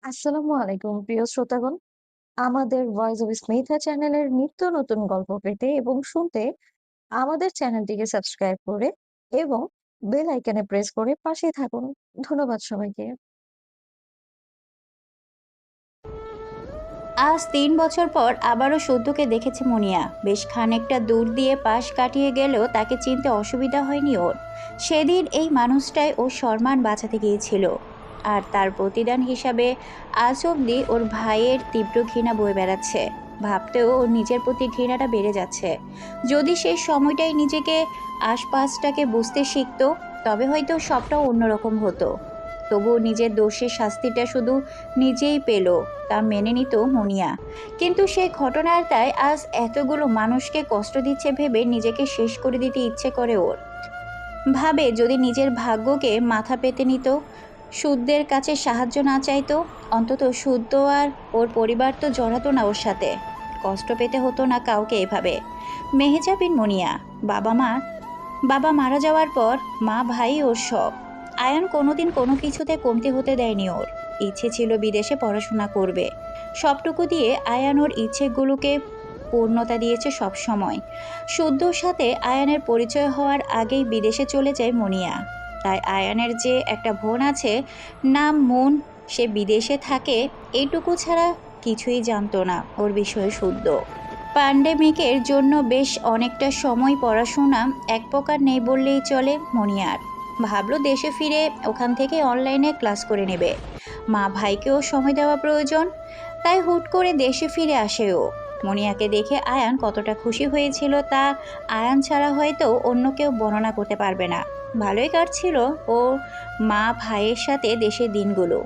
আসসালামু আলাইকুম প্রিয় শ্রোতাগণ। আমাদের ভয়েস অফ স্মিথা চ্যানেলের নিত্য নতুন গল্প পেতে এবং শুনতে আমাদের চ্যানেলটিকে সাবস্ক্রাইব করে এবং বেল আইকনে প্রেস করে পাশেই থাকুন। ধন্যবাদ সবাইকে। আজ ৩ বছর পর আবারও সদ্যকে দেখেছে মুনিয়া। বেশ খানিকটা দূর দিয়ে পাশ কাটিয়ে গেলেও তাকে চিনতে অসুবিধা হয়নি ওর। সেদিন এই মানুষটাই ওর সম্মান বাঁচাতে গিয়েছিল, আর তার প্রতিদান হিসাবে আজ অবধি ওর ভাইয়ের তীব্র ঘৃণা বয়ে বেড়াচ্ছে। ভাবতেও ওর নিজের প্রতি ঘৃণাটা বেড়ে যাচ্ছে। যদি সেই সময়টাই নিজেকে আশপাশটাকে বুঝতে শিখতো, তবে হয়তো সবটাও অন্যরকম হতো। তবুও নিজের দোষের শাস্তিটা শুধু নিজেই পেল, তা মেনে নিত মুনিয়া। কিন্তু সেই ঘটনাটাই আজ এতগুলো মানুষকে কষ্ট দিচ্ছে ভেবে নিজেকে শেষ করে দিতে ইচ্ছে করে ওর। ভাবে যদি নিজের ভাগ্যকে মাথা পেতে নিত, সুদদের কাছে সাহায্য না চাইতো, অন্তত শুদ্ধ আর ওর পরিবার তো জড়াতো না ওর সাথে। কষ্ট পেতে হতো না কাউকে এভাবে। মেহেজাবিন মুনিয়া। বাবা মারা যাওয়ার পর মা ভাই ওর সব। আয়ান কোনোদিন কোনো কিছুতে কমতি হতে দেয়নি ওর। ইচ্ছে ছিল বিদেশে পড়াশোনা করবে। সবটুকু দিয়ে আয়ান ওর ইচ্ছেগুলোকে পূর্ণতা দিয়েছে সব সময়। শুদ্ধর সাথে আয়ানের পরিচয় হওয়ার আগেই বিদেশে চলে যায় মুনিয়া। তাই আয়ানের যে একটা বোন আছে, নাম মুন, সে বিদেশে থাকে, এইটুকু ছাড়া কিছুই জানতো না ওর বিষয়ে শুদ্ধ। প্যান্ডেমিকের জন্য বেশ অনেকটা সময় পড়াশোনা এক প্রকার নেই বললেই চলে মনিয়ার। ভাবলো দেশে ফিরে ওখান থেকে অনলাইনে ক্লাস করে নেবে। মা ভাইকেও সময় দেওয়া প্রয়োজন, তাই হুট করে দেশে ফিরে আসে ও। মনিয়াকে দেখে আয়ান কতটা খুশি হয়েছিল তা আয়ান ছাড়া হয়তো অন্য কেউ বর্ণনা করতে পারবে না। ভালোই কাটছিল ও মা ভাইয়ের সাথে দেশের দিনগুলো।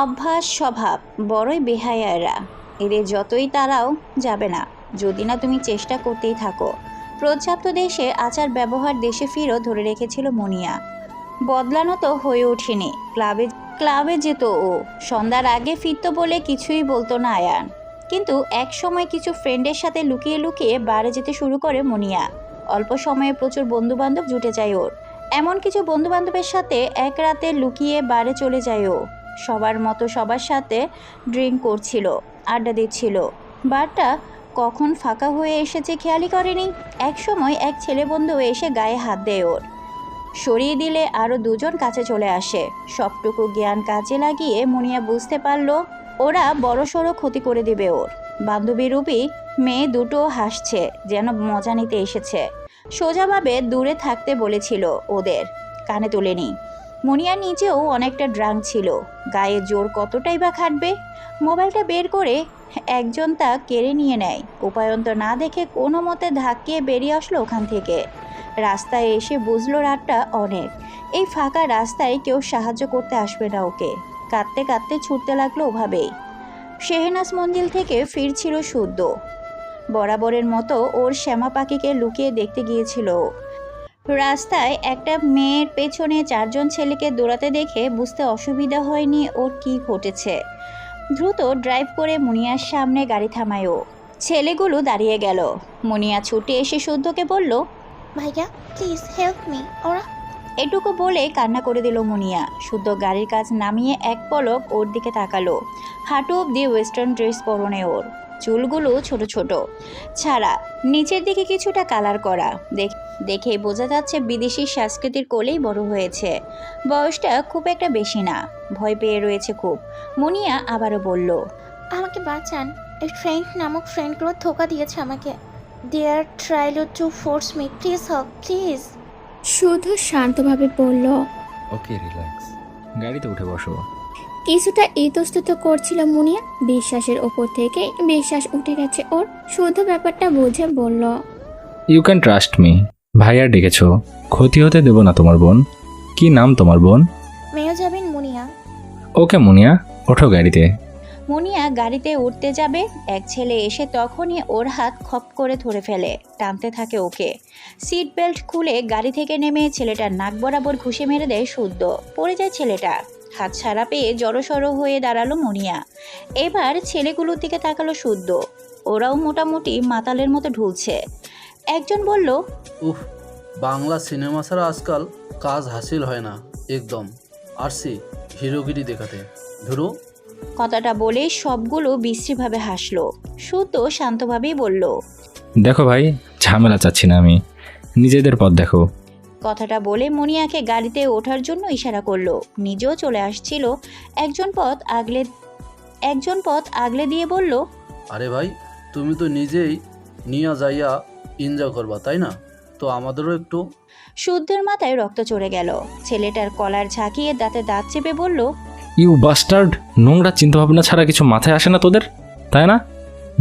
অভ্যাস স্বভাব বড়ই বেহায়া এরা। এদের যতই তারাও যাবে না, যদি না তুমি চেষ্টা করতেই থাকো। প্রচ্ছাপ্ত দেশে আচার ব্যবহার দেশে ফিরও ধরে রেখেছিল মুনিয়া। বদলানো তো হয়ে ওঠেনি। ক্লাবে ক্লাবে যেত ও, সন্ধ্যার আগে ফিরত বলে কিছুই বলতো না আয়ান। কিন্তু এক সময় কিছু ফ্রেন্ডের সাথে লুকিয়ে লুকিয়ে বারে যেতে শুরু করে মুনিয়া। অল্প সময়ে প্রচুর বন্ধু বান্ধব জুটে যায় ওর। এমন কিছু বন্ধু বান্ধবের সাথে এক রাতে লুকিয়ে বারে চলে যায় ও। সবার মতো সবার সাথে ড্রিঙ্ক করছিল, আড্ডা দিচ্ছিল। বারটা কখন ফাঁকা হয়ে এসেছে খেয়ালই করেনি। এক সময় এক ছেলে বন্ধু এসে গায়ে হাত দেয় ওর। সরিয়ে দিলে আরও দুজন কাছে চলে আসে। সবটুকু জ্ঞান কাজে লাগিয়ে মুনিয়া বুঝতে পারল ওরা বড়সড় ক্ষতি করে দেবে ওর। বান্ধবীরূপী মেয়ে দুটো হাসছে, যেন মজা নিতে এসেছে। সোজাভাবে দূরে থাকতে বলেছিল ওদের, কানে তোলেনি। মুনিয়া নিজেও অনেকটা ড্রাঙ্ক ছিল, গায়ে জোর কতটাই বা খাটবে। মোবাইলটা বের করে একজন তা কেড়ে নিয়ে নেয়। উপায়ন্তর না দেখে কোনো মতে ধাক্কিয়ে বেরিয়ে আসলো ওখান থেকে। রাস্তায় এসে বুঝলো রাতটা অনেক। এই ফাঁকা রাস্তায় কেউ সাহায্য করতে আসবে না ওকে। কাঁদতে কাঁদতে ছুটতে লাগলো ওভাবেই। শেহনাজ মঞ্জিল থেকে ফিরছিল শুদ্ধ। বরাবরের মতো ওর শ্যামা পাখিকে লুকিয়ে দেখতে গিয়েছিল ও। রাস্তায় একটা মেয়ের পেছনে চারজন ছেলেকে দৌড়াতে দেখে বুঝতে অসুবিধা হয়নি ওর কি ঘটেছে। দ্রুত ড্রাইভ করে মুনিয়ার সামনে গাড়ি থামায় ও। ছেলেগুলো দাঁড়িয়ে গেল। মুনিয়া ছুটে এসে শুদ্ধকে বলল, ভাইয়া প্লিজ হেল্প মি। ওরা এটুকু বলে কান্না করে দিল মুনিয়া। শুদ্ধ গাড়ির কাজ নামিয়ে এক পলক ওর দিকে তাকালো। হাঁটু অব্দি ওয়েস্টার্ন ড্রেস পরনে ওর, চুলগুলো ছোট ছোট ছাড়া, নিচের দিকে কিছুটা কালার করা। দেখে বোঝা যাচ্ছে বিদেশি সংস্কৃতির কোলেই বড় হয়েছে। বয়সটা খুব একটা বেশি না। ভয় পেয়ে রয়েছে খুব। মুনিয়া আবারও বলল, আমাকে বাঁচান। এই ফ্রেন্ড নামক ফ্রেন্ডগুলো ধোকা দিয়েছে আমাকে। They are trying to force me, please help please. শুধু শান্তভাবে বলল। Okay, relax. গাড়িতে উঠে বসো। কিছুটা ইতস্তত করছিল মুনিয়া। বিশ্বাসের ওপর থেকে বিশ্বাস উঠে গেছে ওর। শুধু ব্যাপারটা বুঝে বলল, ইউ ক্যান ট্রাস্ট মি। ভাইয়া ডেকেছো, ক্ষতি হতে দেব না তোমার বোন। কি নাম তোমার বোন? মেয়েও যাবেন মুনিয়া। ওকে মুনিয়া, ওঠো গাড়িতে। মুনিয়া গাড়িতে উঠতে যাবে, এক ছেলে এসে তখনই ওর হাত খপ করে ধরে ফেলে, টানতে থাকে ওকে। সিট বেল্ট খুলে গাড়ি থেকে নেমে ছেলেটার নাক বরাবর ঘুষে মেরে দেয় শুদ্ধ। পড়ে যায় ছেলেটা। হাত ছাড়া পেয়ে জড়সড় হয়ে দাঁড়ালো মুনিয়া। এবার ছেলেগুলোর দিকে তাকালো শুদ্ধ। ওরাও মোটামুটি মাতালের মতো ঢুলছে। একজন বলল, উফ, বাংলা সিনেমা ছাড়া আজকাল কাজ হাসিল হয় না একদম। আসছি হিরোগিরি দেখাতে। ধরো কথাটা বলেই সবগুলো বিশ্রীভাবে হাসলো। শুদ্ধ শান্তভাবেই বলল, দেখো ভাই, ঝামেলা চাচ্ছি না আমি, নিজেদের পথ দেখো। কথাটা বলে মুনিয়াকে গাড়িতে ওঠার জন্য ইশারা করলো। নিজেও চলে আসছিল। একজন পথ আগলে দিয়ে বলল, আরে ভাই, তুমি তো নিজেই নিয়ে যাইয়া এনজয় করবা, তাই না? তো আমাদেরও একটু। শুদ্ধের মাথায় রক্ত চড়ে গেল। ছেলেটার কলার ঝাঁকিয়ে দাঁতে দাঁত চেপে বলল, ইউ বাস্টার্ড, নোংরা চিন্তাভাবনা ছাড়া কিছু মাথায় আসে না তোদের, তাই না?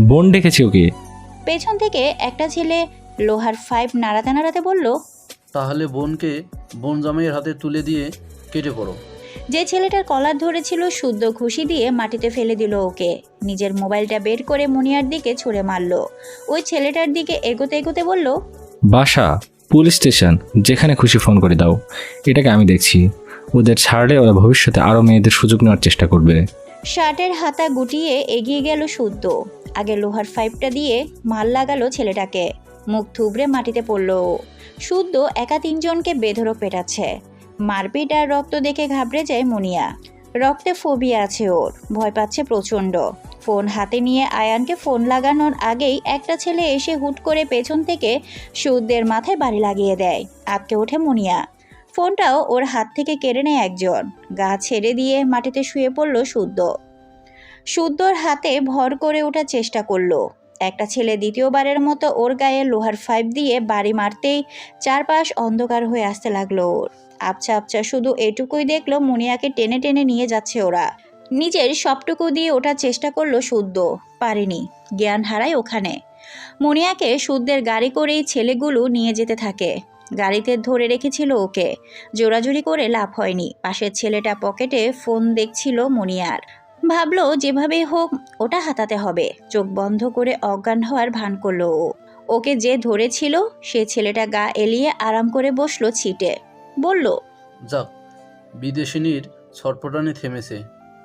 বোন ডেকেছি ওকে। পেছন থেকে একটা ছেলে লোহার পাইপ নাড়াতে নাড়াতে বলল, তাহলে বোনকে বোন জামাইয়ের হাতে তুলে দিয়ে কেটে পড়ো। যে ছেলেটার কলার ধরেছিল শুদ্ধ ঘুষি দিয়ে মাটিতে ফেলে দিল ওকে। নিজের মোবাইলটা বের করে মুনিয়ার দিকে ছুঁড়ে মারল। ওই ছেলেটার দিকে এগোতে এগোতে বলল, বাসা, পুলিশ স্টেশন, যেখানে খুশি ফোন করে দাও, এটাকে আমি দেখছি। ওদের ছাড়লে ওরা ভবিষ্যতে আরও মেয়েদের সুযোগ নেওয়ার চেষ্টা করবে। শার্টের হাতা গুটিয়ে এগিয়ে গেল শুদ্ধ। আগে লোহার পাইপটা দিয়ে মাল লাগালো ছেলেটাকে। মুখ থুবড়ে মাটিতে পড়ল ও। শুদ্ধ একা তিনজনকে বেধড়ক পেটাচ্ছে। মারপিট আর রক্ত দেখে ঘাবড়ে যায় মুনিয়া। রক্তে ফোবিয়া আছে ওর, ভয় পাচ্ছে প্রচণ্ড। ফোন হাতে নিয়ে আয়ানকে ফোন লাগানোর আগেই একটা ছেলে এসে হুট করে পেছন থেকে শুদ্ধের মাথায় বাড়ি লাগিয়ে দেয়। আটকে ওঠে মুনিয়া। ফোনটাও ওর হাত থেকে কেড়ে নেয় একজন। গা ছেড়ে দিয়ে মাটিতে শুয়ে পড়ল শুদ্ধ। শুদ্ধর হাতে ভর করে ওঠার চেষ্টা করলো। একটা ছেলে দ্বিতীয়বারের মতো ওর গায়ে লোহার পাইপ দিয়ে বাড়ি মারতেই চারপাশ অন্ধকার হয়ে আসতে লাগলো ওর। আবছা আবছা শুধু এটুকুই দেখলো মুনিয়াকে টেনে টেনে নিয়ে যাচ্ছে ওরা। নিজের সবটুকু দিয়ে ওঠার চেষ্টা করলো শুদ্ধ, পারেনি, জ্ঞান হারায় ওখানে। মুনিয়াকে শুদ্ধের গাড়ি করেই ছেলেগুলো নিয়ে যেতে থাকে। গাড়িতে ধরে রেখেছিল ওকে। জোরাজুরি করে লাভ হয়নি। পাশের ছেলেটা পকেটে ফোন দেখছিল মুনিয়ার। ভাবলো যেভাবেই হোক ওটা হাতাতে হবে। চোখ বন্ধ করে অজ্ঞান হওয়ার ভান করলো ও। ওকে যে ধরেছিল সে ছেলেটা গা এলিয়ে আরাম করে বসলো ছিটে। বলল, যাক, বিদেশিনীর ছটফটানি থেমেছে।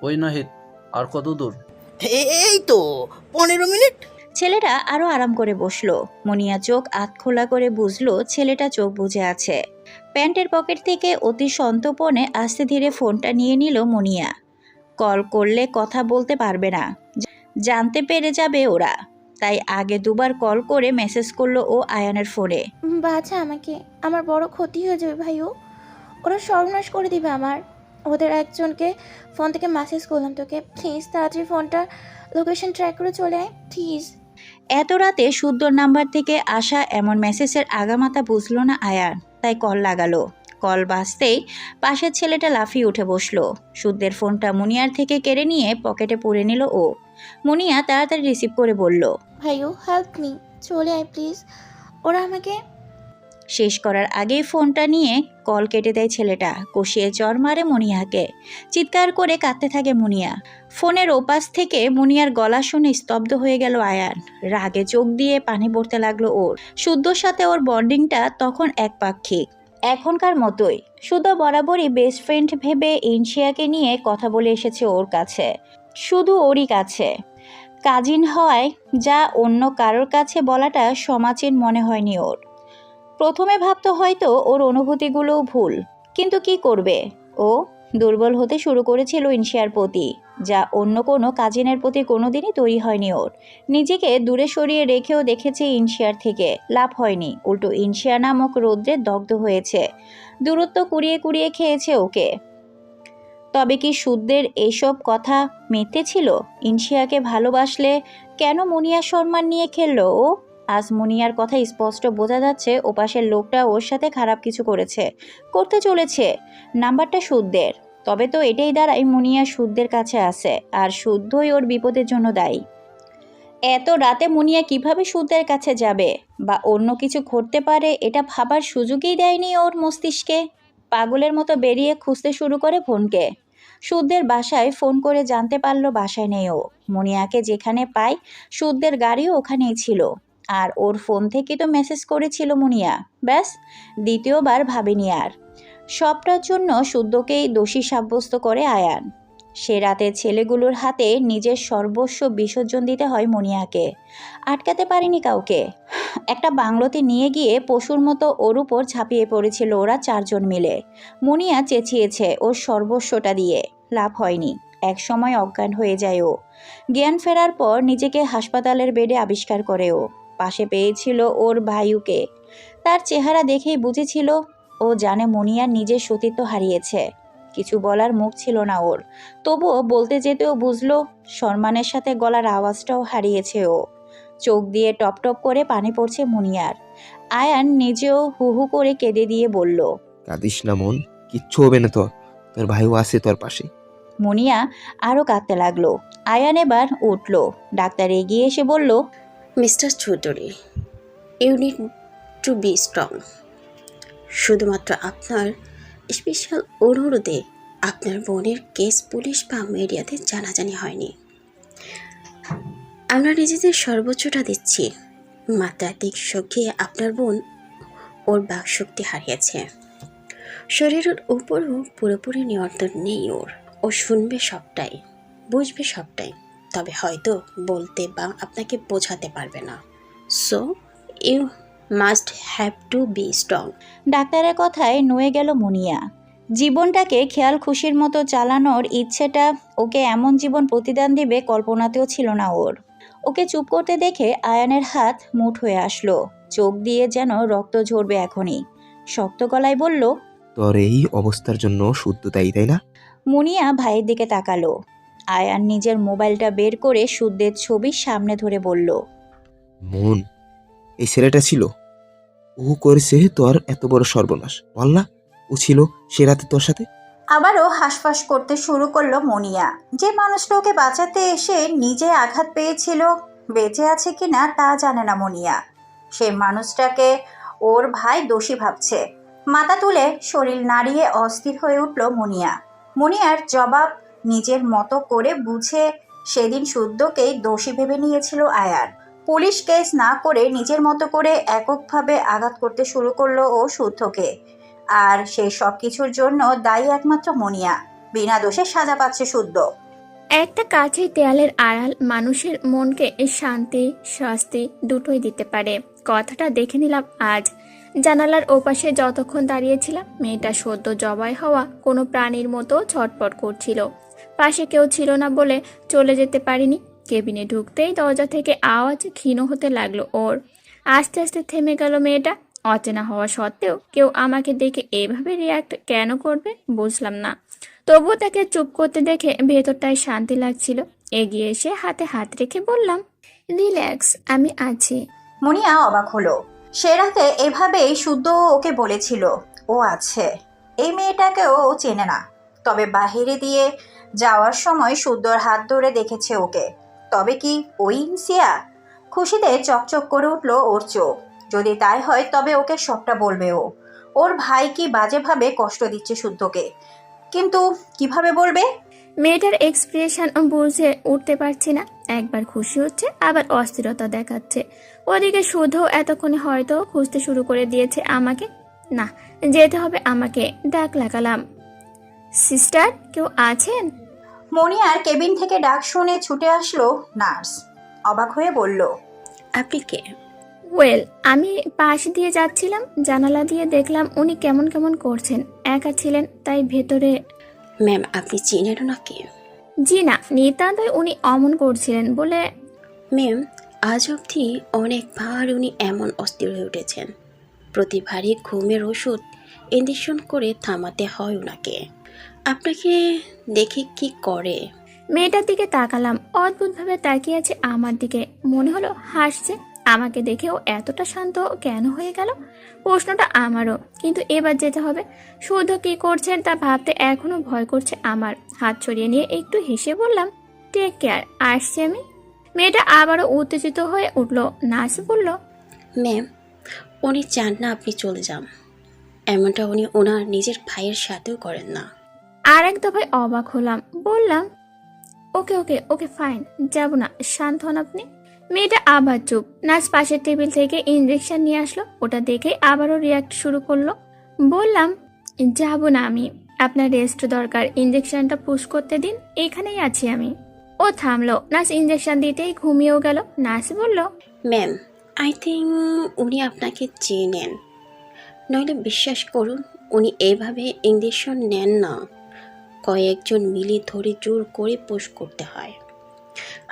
ওই নাহিদ, আর কত দূর? এই তো 15 মিনিট। ছেলেটা আরো আরাম করে বসলো। মুনিয়া চোখ আধ খোলা করে বুঝলো ছেলেটা চোখ বুজে আছে। প্যান্টের পকেট থেকে অতি সন্তর্পণে আস্তে ধীরে ফোনটা নিয়ে নিল মুনিয়া। কল করলে কথা বলতে পারবে না, জানতে পেরে যাবে ওরা। তাই আগে দুবার কল করে মেসেজ করলো ও আয়ানের ফোনে। বাঁচা আমাকে, আমার বড় ক্ষতি হয়ে যাবে ভাইও। ওরা সর্বনাশ করে দিবে আমার। ওদের একজনকে ফোন থেকে মেসেজ করলাম তোকে, প্লিজ তাড়াতাড়ি ফোনটা লোকেশন ট্র্যাক করে চলে আয় প্লিজ। এত রাতে শুদ্ধর নাম্বার থেকে আসা এমন মেসেজের আগামাথা বুঝলো না আয়ান, তাই কল লাগালো। কল বাজতেই পাশের ছেলেটা লাফিয়ে উঠে বসলো। শুদ্ধের ফোনটা মুনিয়ার থেকে কেড়ে নিয়ে পকেটে পুরে নিল ও। মুনিয়া তাড়াতাড়ি রিসিভ করে বলল, ভাইও হেল্প মি, চলে আয় প্লিজ। ওরা আমাকে। শেষ করার আগেই ফোনটা নিয়ে কল কেটে দেয় ছেলেটা। কষিয়ে চড় মারে মুনিয়াকে। চিৎকার করে কাঁদতে থাকে মুনিয়া। ফোনের ওপাশ থেকে মুনিয়ার গলা শুনে স্তব্ধ হয়ে গেল আয়ান। রাগে চোখ দিয়ে পানি পড়তে লাগলো ওর। শুদ্ধর সাথে ওর বন্ডিংটা তখন একপাক্ষিক, এখনকার মতোই। শুদ্ধ বরাবরই বেস্ট ফ্রেন্ড ভেবে ইনশিয়াকে নিয়ে কথা বলে এসেছে ওর কাছে, শুধু ওরই কাছে। কাজিন হওয়ায় যা অন্য কারোর কাছে বলাটা সমাচীন মনে হয়নি ওর। প্রথমে ভাবতো হয়তো ওর অনুভূতিগুলোও ভুল, কিন্তু কি করবে, ও দুর্বল হতে শুরু করেছিল ইনশিয়ার প্রতি, যা অন্য কোনো কাজিনের প্রতি কোনোদিনই তৈরি হয়নি ওর। নিজেকে দূরে সরিয়ে রেখেও দেখেছে ইনশিয়ার থেকে, লাভ হয়নি, উল্টো ইনশিয়া নামক রৌদ্রে দগ্ধ হয়েছে। দূরত্ব কুড়িয়ে কুড়িয়ে খেয়েছে ওকে। তবে কি শুদ্ধের এইসব কথা মিথ্যে ছিল? ইনশিয়াকে ভালোবাসলে কেন মুনিয়ার সম্মান নিয়ে খেললো ও? আজ মুনিয়ার কথা স্পষ্ট বোঝা যাচ্ছে ওপাশের লোকটা ওর সাথে খারাপ কিছু করতে চলেছে। নাম্বারটা শুদ্ধের, তবে তো এটাই দাঁড়ায় মুনিয়া শুদ্ধের কাছে আছে, আর শুদ্ধই ওর বিপদের জন্য দায়ী। এত রাতে মুনিয়া কিভাবে শুদ্ধের কাছে যাবে বা অন্য কিছু ঘটতে পারে এটা ভাবার সুযোগই দেয়নি ওর মস্তিষ্কে। পাগলের মতো বেরিয়ে খুঁজতে শুরু করে ফোনকে। শুদ্ধের বাসায় ফোন করে জানতে পারলো বাসায় নেই ও। মুনিয়াকে যেখানে পায় শুদ্ধের গাড়িও ওখানেই ছিল, আর ওর ফোন থেকে তো মেসেজ করেছিল মুনিয়া। ব্যাস, দ্বিতীয়বার ভাবেনি আর। সবটার জন্য শুদ্ধকেই দোষী সাব্যস্ত করে আয়ান। সে রাতে ছেলেগুলোর হাতে নিজের সর্বস্ব বিসর্জন দিতে হয় মুনিয়াকে। আটকাতে পারেনি কাউকে। একটা বাংলোতে নিয়ে গিয়ে পশুর মতো ওর উপর ঝাঁপিয়ে পড়েছিল ওরা চারজন মিলে। মুনিয়া চেঁচিয়েছে ওর সর্বস্বটা দিয়ে, লাভ হয়নি। একসময় অজ্ঞান হয়ে যায় ও। জ্ঞান ফেরার পর নিজেকে হাসপাতালের বেডে আবিষ্কার করে ও। পাশে পেয়েছিল ওর ভাইউকে। তার চেহারা দেখেই বুঝেছিল ও জানে মুনিয়া নিজের সতীত্ব হারিয়েছে। কিছু বলার মুখ ছিল না ওর, তবুও বলতে যেতেও বুঝলো সম্মানের সাথে গলার আওয়াজটাও হারিয়েছে ও। চোখ দিয়ে টপ টপ করে পানি পড়ছে মুনিয়ার। আয়ান নিজেও হু হু করে কেঁদে দিয়ে বলল, কাঁদিস না মন, কিচ্ছু হবে না তোর, তোর ভাইও আছে তোর পাশে। মুনিয়া আরও কাঁদতে লাগলো। আয়ান এবার উঠল। ডাক্তার এগিয়ে এসে বলল, mister Chowdhury, you need to be strong. শুধুমাত্র আপনার স্পেশাল অনুরোধে আপনার বোনের কেস পুলিশ বা মিডিয়াতে জানাজানি হয়নি। আমরা নিজেদের সর্বোচ্চটা দিচ্ছি। মাত্রাধিক শোকে আপনার বোন ওর বাকশক্তি হারিয়েছে। শরীরের উপরও পুরোপুরি নিয়ন্ত্রণ নেই ওর। ও শুনবে সবটাই, বুঝবে সবটাই, তবে হয়তো বলতে বা আপনাকে বোঝাতে পারবে না। So you must have to be strong. ডাক্তারের কথায় নুয়ে গেল মুনিয়া। জীবনটাকে খেয়াল খুশির মতো চালানোর ইচ্ছেটা ওকে এমন জীবন প্রতিদান দিবে কল্পনাতেও ছিল না ওর। ওকে চুপ করতে দেখে আয়ানের হাত মুঠ হয়ে আসলো। চোখ দিয়ে যেন রক্ত ঝরবে এখনই। শক্ত গলায় বলল, তোর এই অবস্থার জন্য শুদ্ধ দায়ী, তাই না? মুনিয়া ভাইয়ের দিকে তাকালো। আয়ান নিজের মোবাইলটা বের করে শুদ্ধের ছবি সামনে ধরে বলল, মন, এই ছেলেটা ছিল, ও করেছে তোর এত বড় সর্বনাশ। বল না, ও ছিল সে রাতে তোর সাথে। আবারও হাঁসফাঁস করতে শুরু করলো মুনিয়া। যে মানুষটা ওকে বাঁচাতে এসে নিজে আঘাত পেয়েছিল, বেঁচে আছে কিনা তা জানে না মুনিয়া। সেই মানুষটাকে ওর ভাই দোষী ভাবছে। মাথা তুলে শরীর নাড়িয়ে অস্থির হয়ে উঠল মুনিয়া। মুনিয়ার জবাব নিজের মতো করে বুঝে সেদিন শুদ্ধকেই দোষী ভেবে নিয়েছিল আয়ান। পুলিশ কেস না করে নিজের মতো করে এককভাবে আঘাত করতে শুরু করলো ও শুদ্ধকে। আর সেই সব কিছুর জন্য দায়ী একমাত্র মুনিয়া। বিনা দোষে সাজা পাচ্ছে শুদ্ধ। একটা কাছের দেয়ালের আড়াল মানুষের মনকে শান্তি শাস্তি দুটোই দিতে পারে। কথাটা দেখে নিলাম আজ। জানালার ওপাশে যতক্ষণ দাঁড়িয়েছিলাম, মেয়েটা সদ্য জবাই হওয়া কোনো প্রাণীর মতো ছটপট করছিল। পাশে কেউ ছিল না বলে চলে যেতে পারিনি। কেবিনে ঢুকতেই দরজা থেকে আওয়াজ ক্ষীণ হতে লাগলো ওর। আস্তে আস্তে থেমে গেল মেয়েটা। অচেনা হওয়া সত্ত্বেও কেউ আমাকে দেখে এভাবে রিয়াক্ট কেন করবে বুঝলাম না। তবুও তাকে চুপ করতে দেখে ভেতরটায় শান্তি লাগছিল। এগিয়ে এসে হাতে হাত রেখে বললাম, রিল্যাক্স, আমি আছি। মুনিয়া অবাক হলো। সে রাতে এভাবেই শুদ্ধ ওকে বলেছিল ও আছে। এই মেয়েটাকেও ও চেনে না, তবে বাহিরে দিয়ে যাওয়ার সময় শুদ্ধর হাত ধরে দেখেছে ওকে। তবে কি ওই ইনসিয়া? খুশিতে চকচক করে উঠল ওর চোখ। যদি তাই হয় তবে ওকে সবটা বলবে ও। ওর ভাই কি বাজেভাবে কষ্ট দিচ্ছে শুদ্ধকে, কিন্তু কিভাবে বলবে? মেয়েটার এক্সপ্রেশন বুঝে উঠতে পারছি না। একবার খুশি হচ্ছে, আবার অস্থিরতা দেখাচ্ছে। ওদিকে শুধু এতক্ষণে হয়তো খুঁজতে শুরু করে দিয়েছে আমাকে। না, যেতে হবে আমাকে। ডাক লাগালাম, সিস্টার, কেউ আছেন? মুনিয়ার কেবিন থেকে ডাক শুনে ছুটে আসলো নার্স। অবাক হয়ে বলল, আপনি কে? ওয়েল, আমি পাশ দিয়ে যাচ্ছিলাম, জানালা দিয়ে দেখলাম উনি কেমন কেমন করছেন। একা ছিলেন, তাই ভেতরে। ম্যাম, আপনি চিনেন ওনাকে? জি না, নিতান্তই উনি অমন করছিলেন বলে। ম্যাম, আজ অবধি অনেকবার উনি এমন অস্থির হয়ে উঠেছেন। প্রতিবারই ঘুমের ওষুধ ইঞ্জেকশন করে থামাতে হয় ওনাকে। আপনাকে দেখে কি করে? মেয়েটার দিকে তাকালাম। অদ্ভুতভাবে তাকিয়ে আছে আমার দিকে। মনে হলো হাসছে। আমাকে দেখেও এতটা শান্ত কেন হয়ে গেল? প্রশ্নটা আমারও, কিন্তু এবার যেতে হবে। শুধু কি করছেন তা ভাবতে এখনো ভয় করছে আমার। হাত ছড়িয়ে নিয়ে একটু হেসে বললাম, টেক কেয়ার, আসছি আমি। মেয়েটা আবারও উত্তেজিত হয়ে উঠল। নার্স বলল, ম্যাম, উনি চান না আপনি চলে যান। এমনটা উনি ওনার নিজের ভাইয়ের সাথেও করেন না। আর এক দফায় অবাক হলাম। বললাম, ওকে ওকে ওকে ফাইন, যাব না, শান্ত হন আপনি। মেয়েটা আবার চুপ। নার্স পাশের টেবিল থেকে ইঞ্জেকশন নিয়ে আসলো। ওটা দেখে আবারও রিয়াক্ট শুরু করলো। বললাম, যাব না আমি, আপনার রেস্ট দরকার, ইঞ্জেকশনটা পুশ করতে দিন, এখানেই আছি আমি। ও থামলো। নার্স ইঞ্জেকশন দিতেই ঘুমিয়েও গেল। নার্স বলল, ম্যাম, আই থিঙ্ক উনি আপনাকে চেনেন। নইলে বিশ্বাস করুন, উনি এইভাবে ইঞ্জেকশন নেন না। কয়েকজন মিলে ধরে জোর করে পোষ করতে হয়।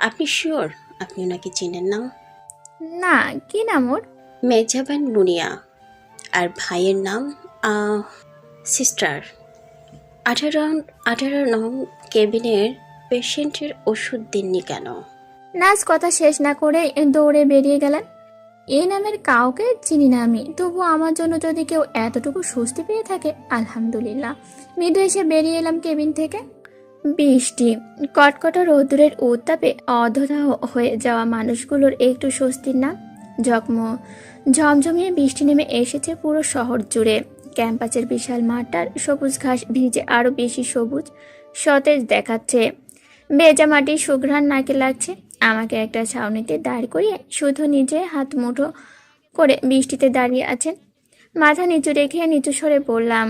আপনি শিওর আপনি ওনাকে চেনেন না? না, কি নাম ওর? মেজাবান মুনিয়া। আর ভাইয়ের নাম সিস্টার। 18 নং কেবিনের পেশেন্টের ওষুধ দেননি কেন? নার্স কথা শেষ না করে দৌড়ে বেরিয়ে গেলেন। এই নামের কাউকে চিনি না আমি, তবু আমার জন্য যদি কেউ এতটুকু স্বস্তি পেয়ে থাকে আলহামদুলিল্লাহ। মৃদু এসে বেরিয়ে এলাম কেবিন থেকে। বৃষ্টি, কটকটা রোদ্দুরের উত্তাপে অধরা হয়ে যাওয়া মানুষগুলোর একটু স্বস্তির নাম। ঝমঝমিয়ে বৃষ্টি নেমে এসেছে পুরো শহর জুড়ে। ক্যাম্পাসের বিশাল মাঠটার সবুজ ঘাস ভিজে আরও বেশি সবুজ সতেজ দেখাচ্ছে। ভেজা মাটির সুঘ্রাণ নাকে লাগছে। আমাকে একটা ছাউনিতে দাঁড় করিয়ে শুধু নিজে হাত মুঠো করে বৃষ্টিতে দাঁড়িয়ে আছেন। মাথা নিচু রেখে নিচু স্বরে বললাম,